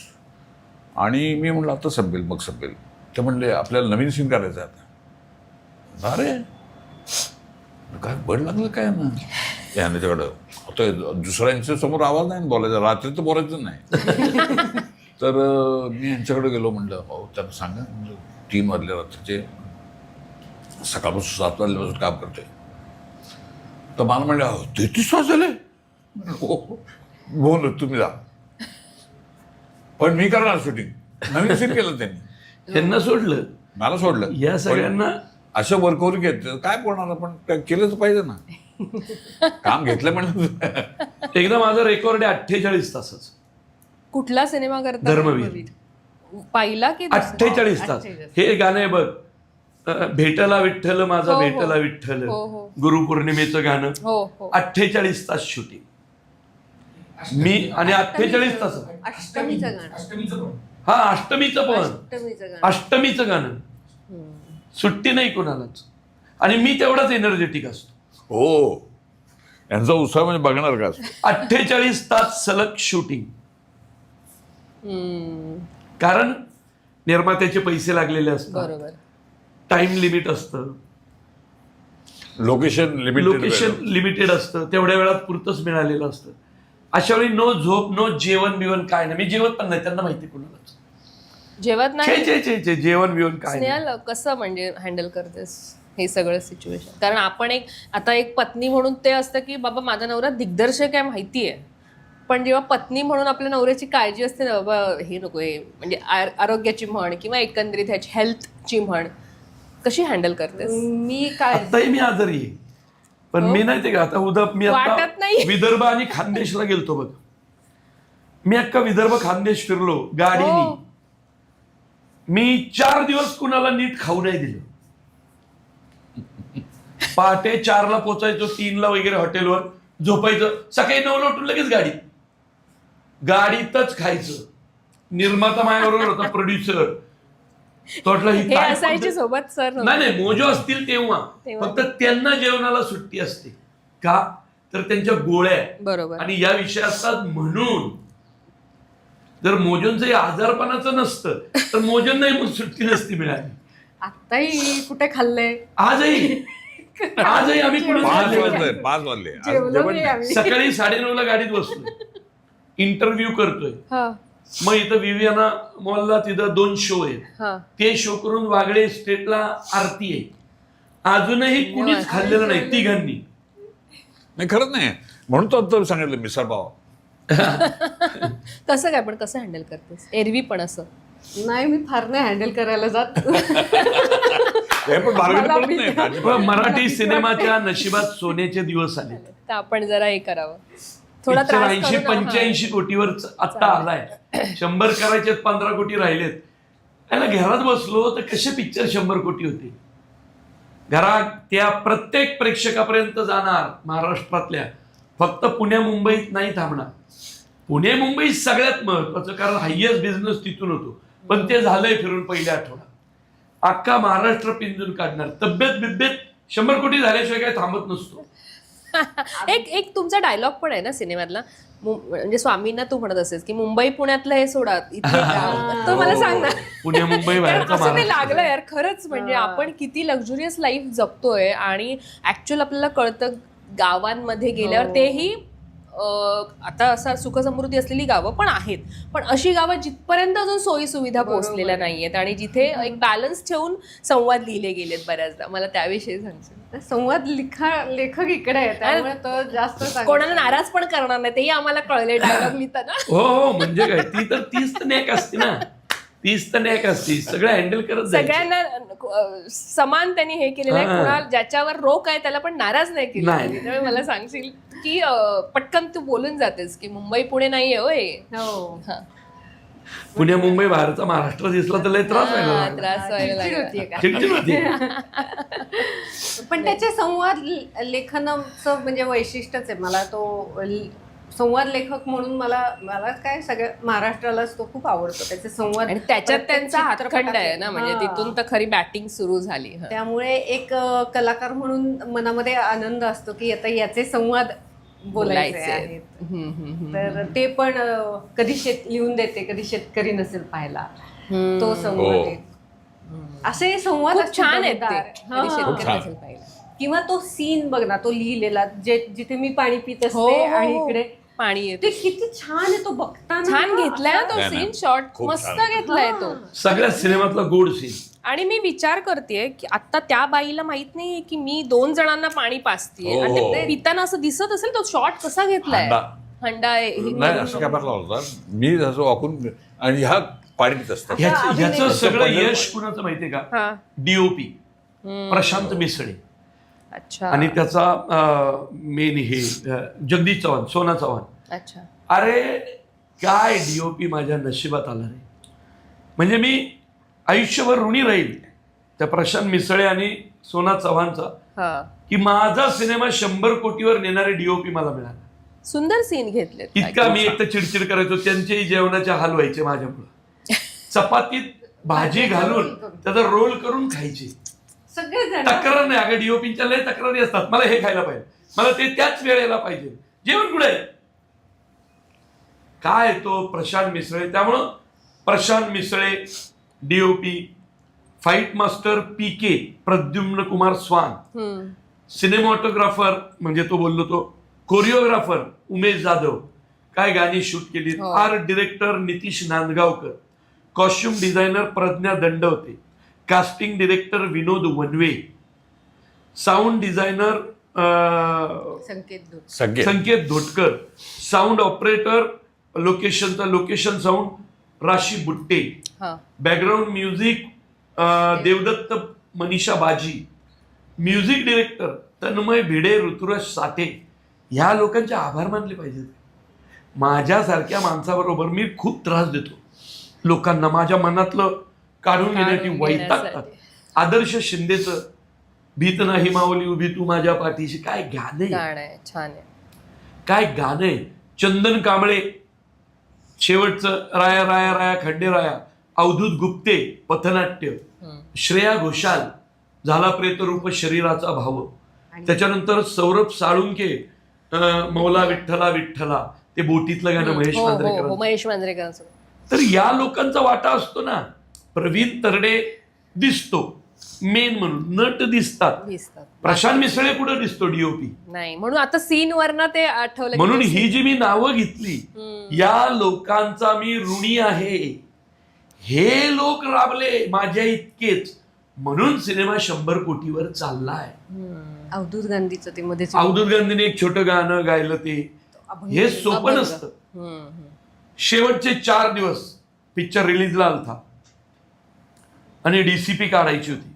आणि मी म्हणलं आता संपेल, मग संपेल. ते म्हणले आपल्याला नवीन सीन करायचं आता. अरे काय बळ लागलं काय ना याच्याकडं. आता दुसऱ्यांच्या समोर आवाज नाही बोलायचा, रात्री तर बोलायचं नाही. तर मी यांच्याकडे गेलो, म्हणलं हो त्यांना सांगा, म्हणजे 3 वाजले रात्रीचे, सकाळपासून 7 वाजल्यापासून काम करतोय. तर मला म्हणले 33 तास झाले. बोल तुम्ही जा, पण मी करणार शूटिंग. नवीन सीन केलं त्यांनी, यांना सोडलं, मला सोडलं. या सगळ्यांना अशा वर्कवर घेत काय बोलणार, आपण केलंच पाहिजे ना. काम घेतलं म्हणलं. एकदा माझा रेकॉर्ड आहे 48 तासाचं. कुठला सिनेमा करता? धर्मवीर. पाहिला की 48 तास. हे गाणं आहे बघ, भेटला विठ्ठल माझा, हो, हो. भेटला विठ्ठल, हो, हो. गुरुपौर्णिमेचं गाणं. हो हो. 48 तास शूटिंग मी. आणि 48 तास. अष्टमीचं गाणं. हा, अष्टमीचं पण, अष्टमीचं गाणं. अष्टमीचं गाणं. सुट्टी नाही कोणालाच. आणि मी तेवढाच एनर्जेटिक असतो. हो, यांचा उत्साह म्हणजे बघणार का. 48 तास सलग शूटिंग. कारण निर्मात्याचे पैसे लागलेले असतात, बरोबर. टाइम लिमिट असतं, लोकेशन लिमिटेड असतं, तेवढ्या वेळात पुरतच मिळालेलं असतं. अशा वेळी नो झोप, नो जेवण बिवण काय नाही. मी जेवत पण नाही, त्यांना माहिती कोणालाच. जेवत नाही. छे जेवण बिवण काय नाही. स्नेहल, कसं म्हणजे हँडल करतेस हे सगळं सिच्युएशन? कारण आपण आता एक पत्नी म्हणून ते असतं की बाबा माझा नवरा दिग्दर्शक आहे माहिती आहे, पण जेव्हा पत्नी म्हणून आपल्या नवऱ्याची काळजी असते ना, बाबा हे नको आहे, म्हणजे आरोग्याची म्हण किंवा एकंदरीत ह्याची हेल्थची म्हण, कशी हँडल करतेस? मी काय आताही मी आजारी आहे, पण मी नाही ते का आता उद्या मी आता वाटत नाही. विदर्भ आणि खानदेशला गेलतो बघ. मी अख्खा विदर्भ खानदेश फिरलो गाडीने. हो. मी 4 दिवस कुणाला नीट खाऊ नाही दिलं. पहाटे 4ला पोचायचो, 3ला वगैरे हॉटेलवर झोपायचं, सकाळी 9ला उठून लगेच गाडीतच खायचं. निर्माता माझ्याबरोबर होता, प्रोड्युसर. हे असायचे सोबत सर? नाही, मोजो असतील तेव्हा. फक्त त्यांना जेवणाला सुट्टी असते का, तर त्यांच्या गोळ्या बरोबर आणि या विषय असतात म्हणून. जर मोजोंचं आजारपणाचं नसतं तर मोजोंनाही मग सुट्टी नसती मिळाली. आत्ताही कुठे खाल्लंय? आजही आम्ही कुठे 5 वाजले. जेवलो नाही आम्ही. सकाळी 9:30ला गाडीत बसलोय, इंटरव्ह्यू करतोय. मग इथं विवियाना मॉलला तिथं 2 शो आहेत. ते शो करून वागळे स्टेटला आरती आहे. अजूनही कुणीच खाल्लेलं नाही तिघांनी. नाही खरंच नाही, म्हणून तर सांगितलं मिसळपाव. कसं काय, पण कसं हँडल करतेस एरवी पण असं? नाही, मी फार नाही हँडल करायला जात. हे पण बारगडी पडत नाही पण अजिबात. मराठी सिनेमाच्या नशिबात सोन्याचे दिवस आले. तर आपण जरा हे करावं, थोडा पिक्चर त्रास 80-85 कोटीवर आत्ता आलाय. 100 करायचे 15 कोटी राहिलेत. त्याला घरात बसलो तर कसे पिक्चर 100 कोटी होते. घरात त्या प्रत्येक प्रेक्षकापर्यंत जाणार महाराष्ट्रातल्या, फक्त पुण्या मुंबईत नाही थांबणार. पुणे मुंबईत सगळ्यात महत्वाचं, कारण हायएस्ट बिझनेस तिथून होतो. पण ते झालंय फिरून पहिल्या आठवड्यात. अख्खा महाराष्ट्र पिंजून काढणार. तब्येत बिब्येत 100 कोटी झाल्याशिवाय काय थांबत नसतो. एक तुमचा डायलॉग पण आहे ना सिनेमातला, म्हणजे स्वामींना तू म्हणत असेल की मुंबई पुण्यातलं हे सोडा, इथे तो मला सांग ना. पुणे मुंबई बाहेरचा असं ते महाराष्ट्र. लागलं यार खरंच, म्हणजे आपण किती लक्झुरियस लाईफ जगतोय आणि ऍक्च्युअल आपल्याला कळतं गावांमध्ये गेल्यावर. तेही आता असं सुखसमृद्धी असलेली गावं पण आहेत, पण अशी गावं जिथपर्यंत अजून सोयी सुविधा पोहोचलेल्या नाहीयेत आणि जिथे एक बॅलन्स ठेवून संवाद लिहिले गेलेत बऱ्याचदा. मला त्याविषयी सांगशील? संवाद लेखक इकडे आहे, त्यामुळे तो जास्त सांगतो. कोणाला नाराज पण करणार नाही, तेही आम्हाला कळले डायलॉग लिहिताना. हो, म्हणजे काय, तीच तर नॅक असते ना. तीच तर नॅक असते, सगळं हँडल करत जायचं. सगळ्यांना समान त्यांनी हे केलेलं आहे. कुणाला ज्याच्यावर रोख आहे त्याला पण नाराज नाही केलं. त्यामुळे मला सांगशील की पटकन तू बोलून जातेस की मुंबई पुणे नाहीये होय. हो, पुणे मुंबई बाहेरचा महाराष्ट्र दिसला तर लय त्रास व्हायला. त्रास व्हायला चिडचिड लागला. होतीये का? चिडचिड होती. पण त्याचे संवाद लेखनाचं म्हणजे वैशिष्ट्यच आहे. मला तो संवाद लेखक म्हणून मला काय सगळ्या महाराष्ट्रालाच तो खूप आवडतो. त्याचे संवाद आणि त्याच्यात प्रत्येक त्यांचा हातखंड आहे ना, म्हणजे हा. तिथून तर खरी बॅटिंग सुरू झाली. त्यामुळे एक कलाकार म्हणून मनामध्ये आनंद असतो की आता याचे संवाद बोलायचे आहेत. तर ते पण कधी लिहून देते, कधी शेतकरी नसेल पाहायला तो संवाद हो. एक. असे संवाद खूप असतील छान आहेत दमदार. ते. हा. कधी शेतकरी छान. नसेल पाहिलं. किंवा तो सीन बघ ना, तो लिहिलेला जिथे मी पाणी पित हो, असते हो, आणि हो. इकडे पाणी येते. ते किती छान आहे तो बघताना. छान घेतलाय ना तो नाही, सीन, नाही. शॉर्ट खूप मस्त छान. घेतलाय तो. सगळ्या सिनेमातला गोड सीन. आणि मी विचार करतेय की आता त्या बाईला माहित नाहीये की मी 2 जणांना पाणी पाजतेय हो, आणि हो. ते पिताना असं दिसत असेल तो शॉट कसा घेतलाय. हंडा. हंडा नाही असं काय लावला होता मी, असं वाकून आणि ह्या पाणी पित असतात. ह्याचं सगळं यश कुणाचं माहितीये का? हा. डीओपी प्रशांत मिसळे. अच्छा. आणि त्याचा मेन हे जगदीश चव्हाण, सोना चव्हाण. अच्छा. अरे काय डीओपी माझ्या नशिबात आला रे. म्हणजे मी आयुष्यभर ऋणी राहील त्या प्रशांत मिसळे आणि सोना चव्हाणचा, हा. की माझा सिनेमा 100 कोटीवर नेणारे डीओपी मला मिळाला. सुंदर सीन घेतले. इतका मी एक तर चिडचिड करायचो, त्यांचेही जेवणाचे हाल व्हायचे माझ्यामुळे. चपातीत भाजी घालून त्याचा रोल करून खायचे. सगळेजण तक्रार नाही, अगं डीओपीच्या लय तक्रारी असतात, मला हे खायला पाहिजे, मला ते त्याच वेळेला पाहिजे, जेवण कुठे आहे? काय तो प्रशांत मिसळे. त्यामुळं Prashant Misale DOP, fight master PK Pradyumna Kumar Swan, cinematographer म्हणजे तो बोललो तो, कोरिओग्राफर उमेश जाधव, काय गाणी शूट केली, हो. Art director Nitish Nandgaonkar, costume designer Pragya Dandavate, casting director Vinod Vanve, sound designer Sanket Dhotkar, sound operator लोकेशनचा location sound Rashi Butte, background music Devdatta Manisha Baji, music director Tanmay Bhide, Rituraj Sathe. ह्या लोकांचे आभार मानले पाहिजेत. माझ्यासारख्या माणसाबरोबर मी खूप त्रास देतो लोकांना, माझ्या मनातलं काढून घेण्यासाठी वैतागतात. आदर्श शिंदेचं भीत नाही माऊली उभी तू माझ्या पाठीशी, काय गाणं आहे, छान आहे, काय गाणं आहे. चंदन कांबळे शेवटचं राया राया राया खंडेराया, अवधूत गुप्ते पथनाट्य, श्रेया घोषाल झाला प्रेतरूप शरीराचा भाव, त्याच्यानंतर सौरभ साळुंके मौला विठ्ठला विठ्ठला, ते बोटीतलं गाणं महेश मांजरेकर. तर या लोकांचा वाटा असतो ना. प्रवीण तरडे दिसतो मेन म्हणून, नट दिसतात. प्रशांत मिसळे कुठं दिसतो डीओपी नाही, म्हणून आता सीन वरनं ते आठवलं. म्हणून ही जी मी नावं घेतली, या लोकांचा मी ऋणी आहे. हे लोक राबले माझ्या इतकेच, म्हणून सिनेमा 100 कोटीवर चाललाय. अवधूत गांधीचं ते मध्ये अवधूत गांधीने एक छोटं गाणं गायलं, ते हे सोपं नसतं. शेवटचे 4 दिवस पिक्चर रिलीजला आलता आणि डीसीपी काढायची होती.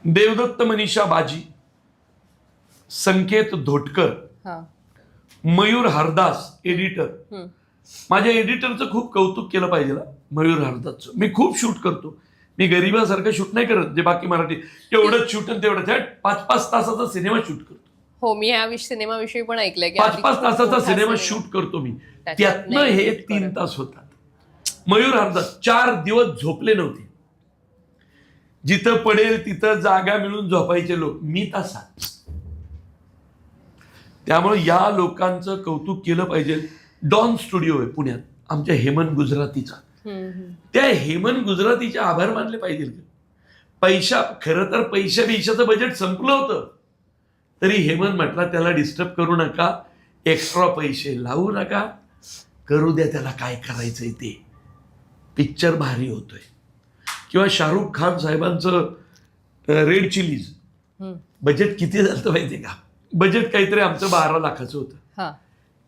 देवदत्त मनीषा बाजी, संकेत धोटकर, मयूर हरदास एडिटर. माझ्या एडिटरचं खूप कौतुक केलं पाहिजे ना, मयूर हरदासचं. मी खूप शूट करतो, मी गरीबासारखं शूट नाही करत जे बाकी मराठी एवढंच शूट आणि तेवढं 5-5 तासाचा सिनेमा शूट करतो. हो, मी ह्या सिनेमाविषयी पण ऐकलंय की 5-5 तासाचा सिनेमा शूट करतो मी, त्यातनं हे 3 तास होतात. मयूर हरदास 4 दिवस झोपले नव्हते. जिथं पडेल तिथं जागा मिळून झोपायचे लोक, मी तसा. त्यामुळे या लोकांचं कौतुक केलं पाहिजे. डॉन स्टुडिओ आहे पुण्यात आमच्या हेमंत गुजरातीचा. त्या हेमंत गुजरातीचे आभार मानले पाहिजे. खरं तर पैशाचं बजेट संपलं होतं, तरी हेमंत म्हटला त्याला डिस्टर्ब करू नका, एक्स्ट्रा पैसे लावू नका, करू द्या त्याला काय करायचंय ते, पिक्चर भारी होतोय. किंवा शाहरुख खान साहेबांचं रेड चिलीज बजेट किती झालं माहितीये का? बजेट काहीतरी आमचं 12 लाखाचं होतं,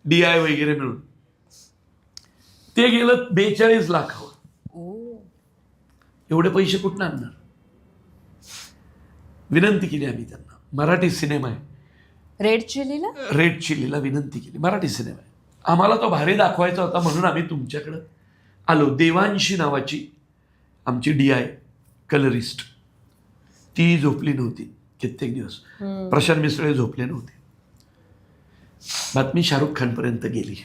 DI वगैरे मिळून. ते गेलं 42 लाखावर. एवढे पैसे कुठून आणणार? विनंती केली आम्ही त्यांना, मराठी सिनेमा आहे, रेड चिलीला विनंती केली, मराठी सिनेमा आहे, आम्हाला तो भारी दाखवायचा होता म्हणून आम्ही तुमच्याकडं आलो. देवांशी नावाची आमची DI कलरिस्ट, ती झोपली नव्हती कित्येक दिवस. प्रशांत मिसळे झोपले नव्हते. बातमी शाहरुख खान पर्यंत गेली.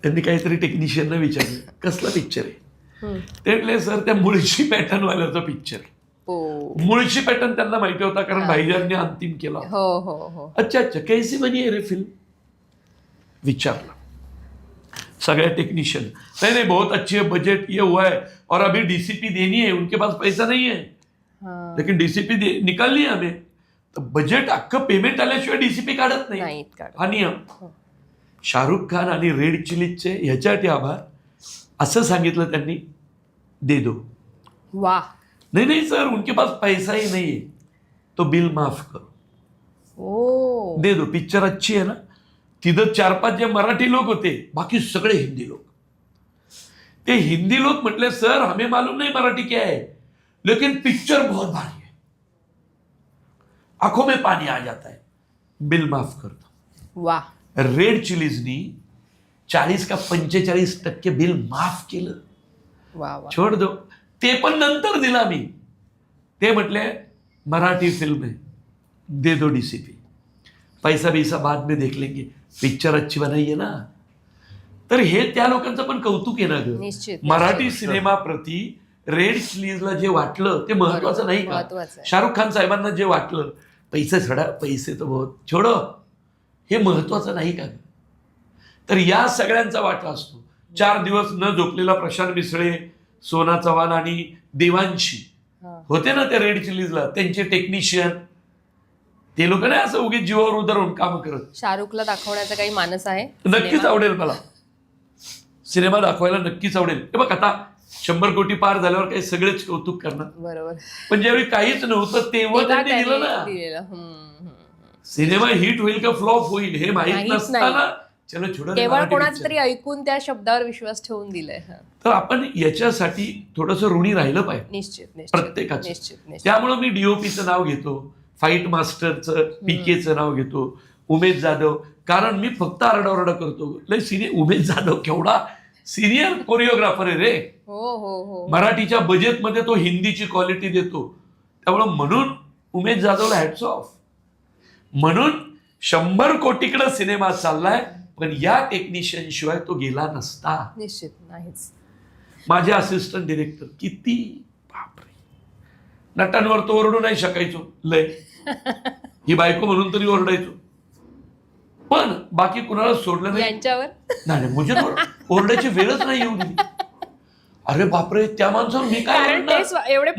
त्यांनी काहीतरी टेक्निशियनना विचारलं कसला पिक्चर आहे. ते म्हटले सर त्या मुळशी पॅटर्न वाल्याचा पिक्चर. मुळशी पॅटर्न त्यांना माहिती होता कारण भाईजानने अंतिम केला. अच्छा अच्छा, कैसी बनी है रे फिल्म विचारलं सगळ्या टेक्निशियन. नहीं बहुत अच्छी है, बजट ये हुआ है और अभी डीसीपी देनी है, उनके पास पैसा नहीं है, लेकिन डीसीपी निकालनी है हमें. तर बजेट अख्खं पेमेंट आल्याशिवाय डीसीपी काढत नाही हा नियम. शाहरुख खान आणि रेड चिलीजचे ह्याच्यासाठी आभार असं सांगितलं त्यांनी, दे दो. वाह. नहीं सर उनके पास पैसा ही नहीं है, तो बिल माफ करो, दे दो. पिक्चर अच्छी है ना. तिथं 4-5 जे मराठी लोक होते, बाकी सगळे हिंदी लोक. ते हिंदी लोक म्हटले सर हमें मालूम नहीं मराठी क्या है, लेकिन पिक्चर बहुत भारी है, आंखों में पानी आ जाता है, बिल माफ करतो. वाह. रेड चिलीजनी 40 का 45% बिल माफ केलं. छोड दो. ते पण नंतर दिला मी. ते म्हटले मराठी फिल्म है, दे दो डीसीपी, पैसा बाद में देख लेंगे, पिक्चर अच्छी बनाई है ना. तर हे त्या लोकांचं पण कौतुक आहे ना ग. मराठी सिनेमा प्रती रेड चिलीजला जे वाटलं ते महत्वाचं नाही का? शाहरुख खान साहेबांना जे वाटलं पैसे तर बहुत छोडो, हे महत्वाचं नाही का? तर या सगळ्यांचा वाटा असतो. 4 दिवस न झोपलेला प्रशांत मिसळे, सोना चव्हाण आणि देवांशी होते ना त्या रेड चिलीजला, त्यांचे टेक्निशियन, ते लोक नाही असं उगीच जीवावर उदाहरण काम करत. शाहरुखला दाखवण्याचा काही मानस आहे? नक्कीच आवडेल मला, सिनेमा दाखवायला नक्कीच आवडेल. हे बघ आता 100 कोटी पार झाल्यावर काही सगळेच कौतुक करणार, बरोबर. पण ज्यावेळी काहीच नव्हतं तेव्हा त्यांनी दिलं ना. सिनेमा हिट होईल का फ्लॉप होईल हे माहीत नसताना चलो छोडं, केवळ कोणाचं तरी ऐकून त्या शब्दावर विश्वास ठेवून दिलाय. तर आपण याच्यासाठी थोडंसं ऋणी राहिलं पाहिजे निश्चित प्रत्येकाचं. त्यामुळे मी DOPचं नाव घेतो, फाईट मास्टरचं PKचं नाव घेतो, उमेश जाधव, कारण मी फक्त आरडाओरडा करतो. उमेश जाधव केवढा सिनियर कोरिओग्राफर आहे रे. हो. मराठीच्या बजेटमध्ये तो हिंदीची क्वालिटी देतो. त्यामुळं म्हणून उमेश जाधवला हॅट्स ऑफ. म्हणून 100 कोटीकडे सिनेमा चाललाय, पण या टेक्निशियन शिवाय तो गेला नसता. निश्चित नाहीच. माझे असिस्टंट डिरेक्टर किती बापरे, नटांवर तो ओरडू नाही शकायचो लय, ही बायको म्हणून तरी ओरडायचो, पण बाकी कुणाला सोडलं नाही. यांच्यावर नाही मुझे ओरडायची वेळच नाही येऊ दिली. अरे बापरे, त्या माणसावर मी काय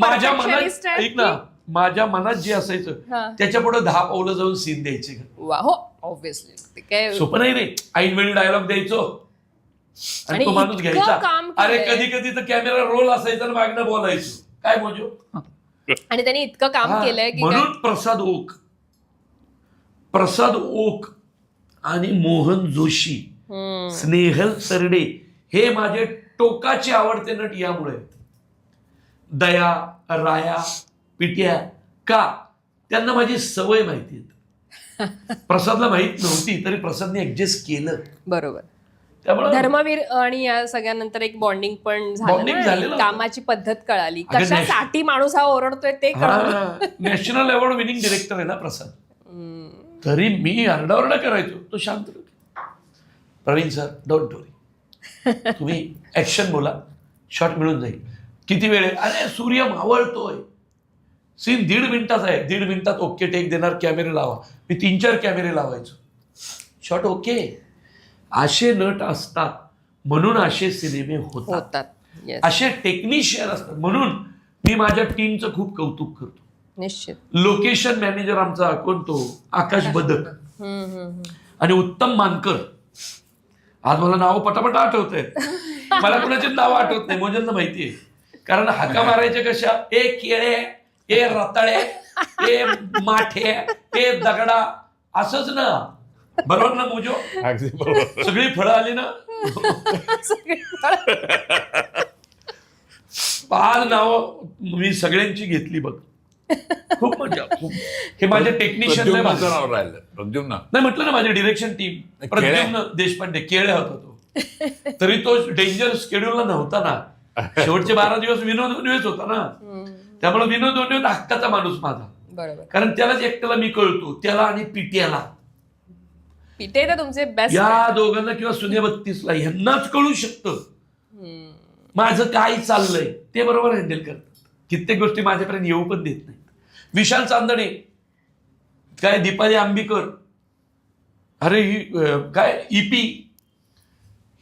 माझ्या मनात ऐक ना, माझ्या मनात जे असायचं त्याच्या पुढे 10 पावलं जाऊन सीन द्यायचे. हो ऑब्व्हियसली काय सोपं नाही रे. ऐन वेळी डायलॉग द्यायचो आणि तो माणूस घ्यायचा. अरे कधी तर कॅमेरा रोल असायचा आणि मागणं बोलायचो. काय मोजो. आणि त्यांनी इतकं काम हा, केलंय की म्हणून प्रसाद ओक आणि मोहन जोशी, स्नेहल तरडे हे माझे टोकाचे आवडते नट यामुळे. दया, राया, पिट्या, का त्यांना माझी सवय माहिती आहे. प्रसादला माहित नव्हती तरी प्रसादने ऍडजस्ट केलं. बरोबर. त्यामुळे धर्मवीर आणि या सगळ्यानंतर एक बॉन्डिंग पण झालं Bonding ना, झालेलं आणि होतं. कामाची पद्धत कळाली, अगं, कशासाठी माणूस हा ओरडतोय ते कळालं. नॅशनल अवॉर्ड विनिंग डिरेक्टर आहे ना प्रसाद. तरी मी आरडाओरडा करायचो, तो शांत राहतो. प्रवीण सर डोंट वरी, तुम्ही ऍक्शन बोला, शॉट मिळून जाईल. किती वेळ आहे? अरे सूर्य मावळतोय, सीन 1.5 मिनिटाचा आहे, 1.5 मिनिटात ओके टेक देणार, कॅमेरे लावा. मी 3-4 कॅमेरे लावायचो, शॉट ओके. असे नट असतात म्हणून असे सिनेमे होतात. Yes. असे टेक्निशियन असतात म्हणून मी माझ्या टीमचं खूप कौतुक करतो. निश्चित. लोकेशन मॅनेजर आमचा कोण, तो आकाश बदक आणि उत्तम मानकर. आज मला नाव पटापटा आठवत आहेत, मला कोणाची नाव आठवत नाही, मोजनला माहिती आहे. कारण हाका मारायचे कशा, ए केळे, ए रताळे, ए माठे, ए दगडा, असंच ना. बरोबर ना मोजो? अगदी बरोबर. सगळी फळं आली ना. 5 नाव मी सगळ्यांची घेतली बघ. खूप मजा, खूप. हे माझे टेक्निशियन प्रद्युम्नाचं नाव राहिलं. प्रद्युम्न नाही म्हटलं ना, माझे डिरेक्शन टीम. प्रद्युम्न देशपांडे केळे होता तो. तरी तो डेंजर शेड्यूलला नव्हता ना. शेवटचे 12 दिवस विनोद उन्वेच होता ना. त्यामुळे विनोद उन्वेद हक्काचा माणूस माझा. बरोबर. कारण त्यालाच एकट्याला मी कळतो, त्याला आणि पिट्याला. पिते तर तुमचे बेस्ट. या दोघांना किंवा सुने 32ला ह्यांनाच कळू शकतं माझं काय चाललंय. ते बरोबर हँडल करतात. कित्येक गोष्टी माझ्यापर्यंत येऊ पण देत नाहीत. विशाल चांदणे, काय दीपाली आंबीकर, अरे ही काय ईपी,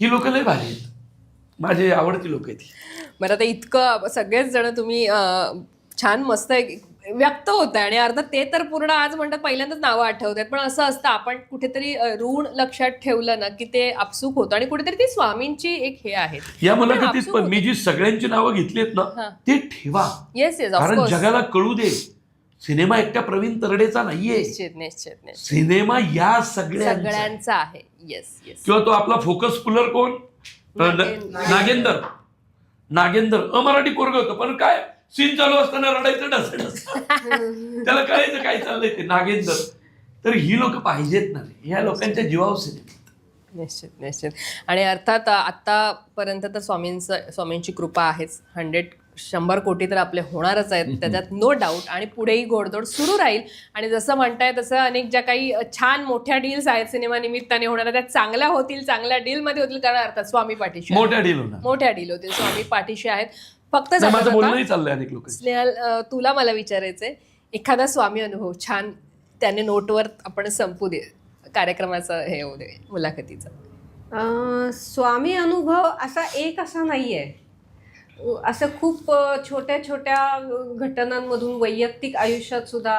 ही लोक लय भारी आहेत, माझे आवडती लोक आहेत. बरं, आता इतकं सगळेच जण तुम्ही छान मस्त व्यक्त होत आहे आणि अर्थात ते तर पूर्ण आज म्हणतात पहिल्यांदाच नावं आठवत आहेत, पण असं असतं आपण कुठेतरी ऋण लक्षात ठेवलं ना की ते आपसूक होतं आणि कुठेतरी ती स्वामींची एक हे आहे या मुलाखतीत पण मी जी सगळ्यांची नावं घेतलीत ना ते ठेवा. येस येस, कारण जगाला कळू दे, सिनेमा एकट्या प्रवीण तरडेचा नाहीये. निश्चित निश्चित सिनेमा या सगळ्यांचा आहे. Yes yes. किंवा तो आपला फोकस पुलर कोण, नागेंदर अमराठी पोरग होतं, पण काय सीन चालू असताना रडायचं डसडस. त्याला कळायचं काय चाललंय ते. नागेंदर. तर ही लोक पाहिजेत ना, ह्या लोकांच्या जीवावर सिनेमा. निश्चित निश्चित. आणि अर्थात आतापर्यंत तर स्वामींची कृपा आहेच. 100 कोटी तर आपले होणारच आहेत, त्याच्यात नो डाऊट. आणि पुढेही घोडदौड सुरू राहील. आणि जसं म्हणताय तसं अनेक ज्या काही छान मोठ्या डील्स आहेत सिनेमा निमित्ताने होणार, त्या चांगल्या होतील, चांगल्या डीलमध्ये होतील. कारण अर्थात स्वामी पाठीशी, मोठ्या डील होणार, मोठ्या डील होतील, स्वामी पाठीशी आहेत. फक्त माझं बोलणंही चाललंय अनेक लोक. स्नेहल, तुला मला विचारायचंय, एखादा स्वामी अनुभव छान त्याने नोटवर आपण संपू दे कार्यक्रमाचं हे होऊ दे मुलाखतीचं. स्वामी अनुभव असा नाहीये. असं खूप छोट्या छोट्या घटनांमधून वैयक्तिक आयुष्यात सुद्धा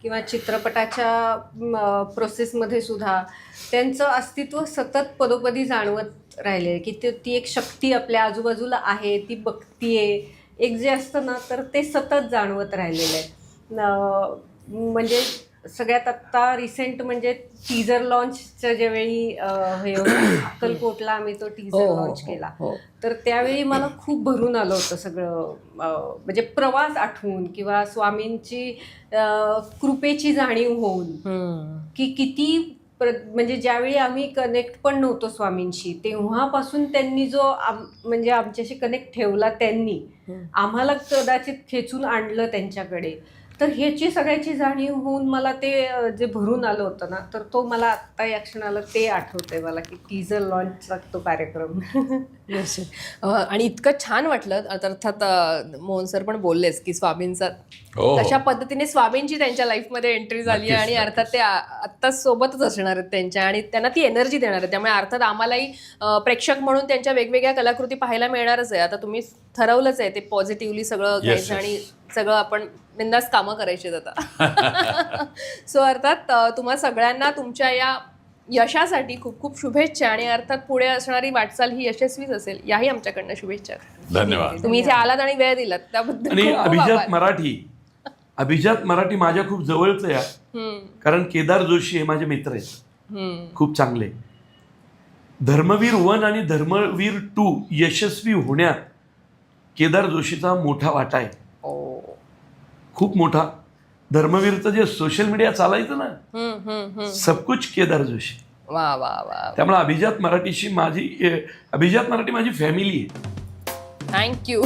किंवा चित्रपटाच्या प्रोसेसमध्ये सुद्धा त्यांचं अस्तित्व सतत पदोपदी जाणवत राहिले की ती एक शक्ती आपल्या आजूबाजूला आहे, ती बघतीये एक जे असतं ना, तर ते सतत जाणवत राहिलेलं आहे. म्हणजे सगळ्यात आत्ता रिसेंट म्हणजे टीजर लॉन्चच्या ज्यावेळी हे अक्कलकोटला आम्ही तो टीजर लॉन्च केला, तर त्यावेळी मला खूप भरून आलं होतं सगळं. म्हणजे प्रवास आठवून किंवा स्वामींची कृपेची जाणीव होऊन की किती म्हणजे ज्यावेळी आम्ही कनेक्ट पण नव्हतो स्वामींशी, तेव्हापासून त्यांनी जो म्हणजे आमच्याशी कनेक्ट ठेवला, त्यांनी आम्हाला कदाचित खेचून आणलं त्यांच्याकडे. तर ह्याची सगळ्याची जाणीव होऊन मला ते जे भरून आलं होतं ना, तर तो मला आत्ता या क्षणाला ते आठवतंय मला की टीजर लॉन्चचा तो कार्यक्रम. आणि इतकं छान वाटलं. अर्थात मोहन सर पण बोललेच की स्वामींचा तशा पद्धतीने स्वामींची त्यांच्या लाईफमध्ये एंट्री झाली आहे आणि अर्थात ते आत्ता सोबतच असणार आहेत त्यांच्या आणि त्यांना ती एनर्जी देणार आहे. त्यामुळे अर्थात आम्हालाही प्रेक्षक म्हणून त्यांच्या वेगवेगळ्या कलाकृती पाहायला मिळणारच आहे. आता तुम्ही ठरवलंच आहे ते पॉझिटिव्हली सगळं घ्यायचं आणि सगळं आपण बिंदास कामं करायची आता. सो अर्थात तुम्हा सगळ्यांना तुमच्या या यशासाठी खूप खूप शुभेच्छा आणि अर्थात पुढे असणारी वाटचाल ही यशस्वीच असेल, याही आमच्याकडनं शुभेच्छा. धन्यवाद. तुम्ही इथे आलात आणि वेळ दिलात त्याबद्दल आणि खूप खूप अभिजात आभार. मराठी माझ्या खूप जवळचं आहे. हम्म, कारण केदार जोशी हे माझे मित्र आहेत, हम्म. खूप चांगले. धर्मवीर 1 आणि धर्मवीर 2 यशस्वी होण्यात केदार जोशीचा मोठा वाटा आहे, ओ. खूप मोठा. धर्मवीरचं जे सोशल मीडिया चालायचं ना, हम्म, हम्म, हम्म. सब कुछ केदार जोशी. वा वा वा. त्यामुळे अभिजात मराठी माझी फॅमिली आहे. थँक्यू.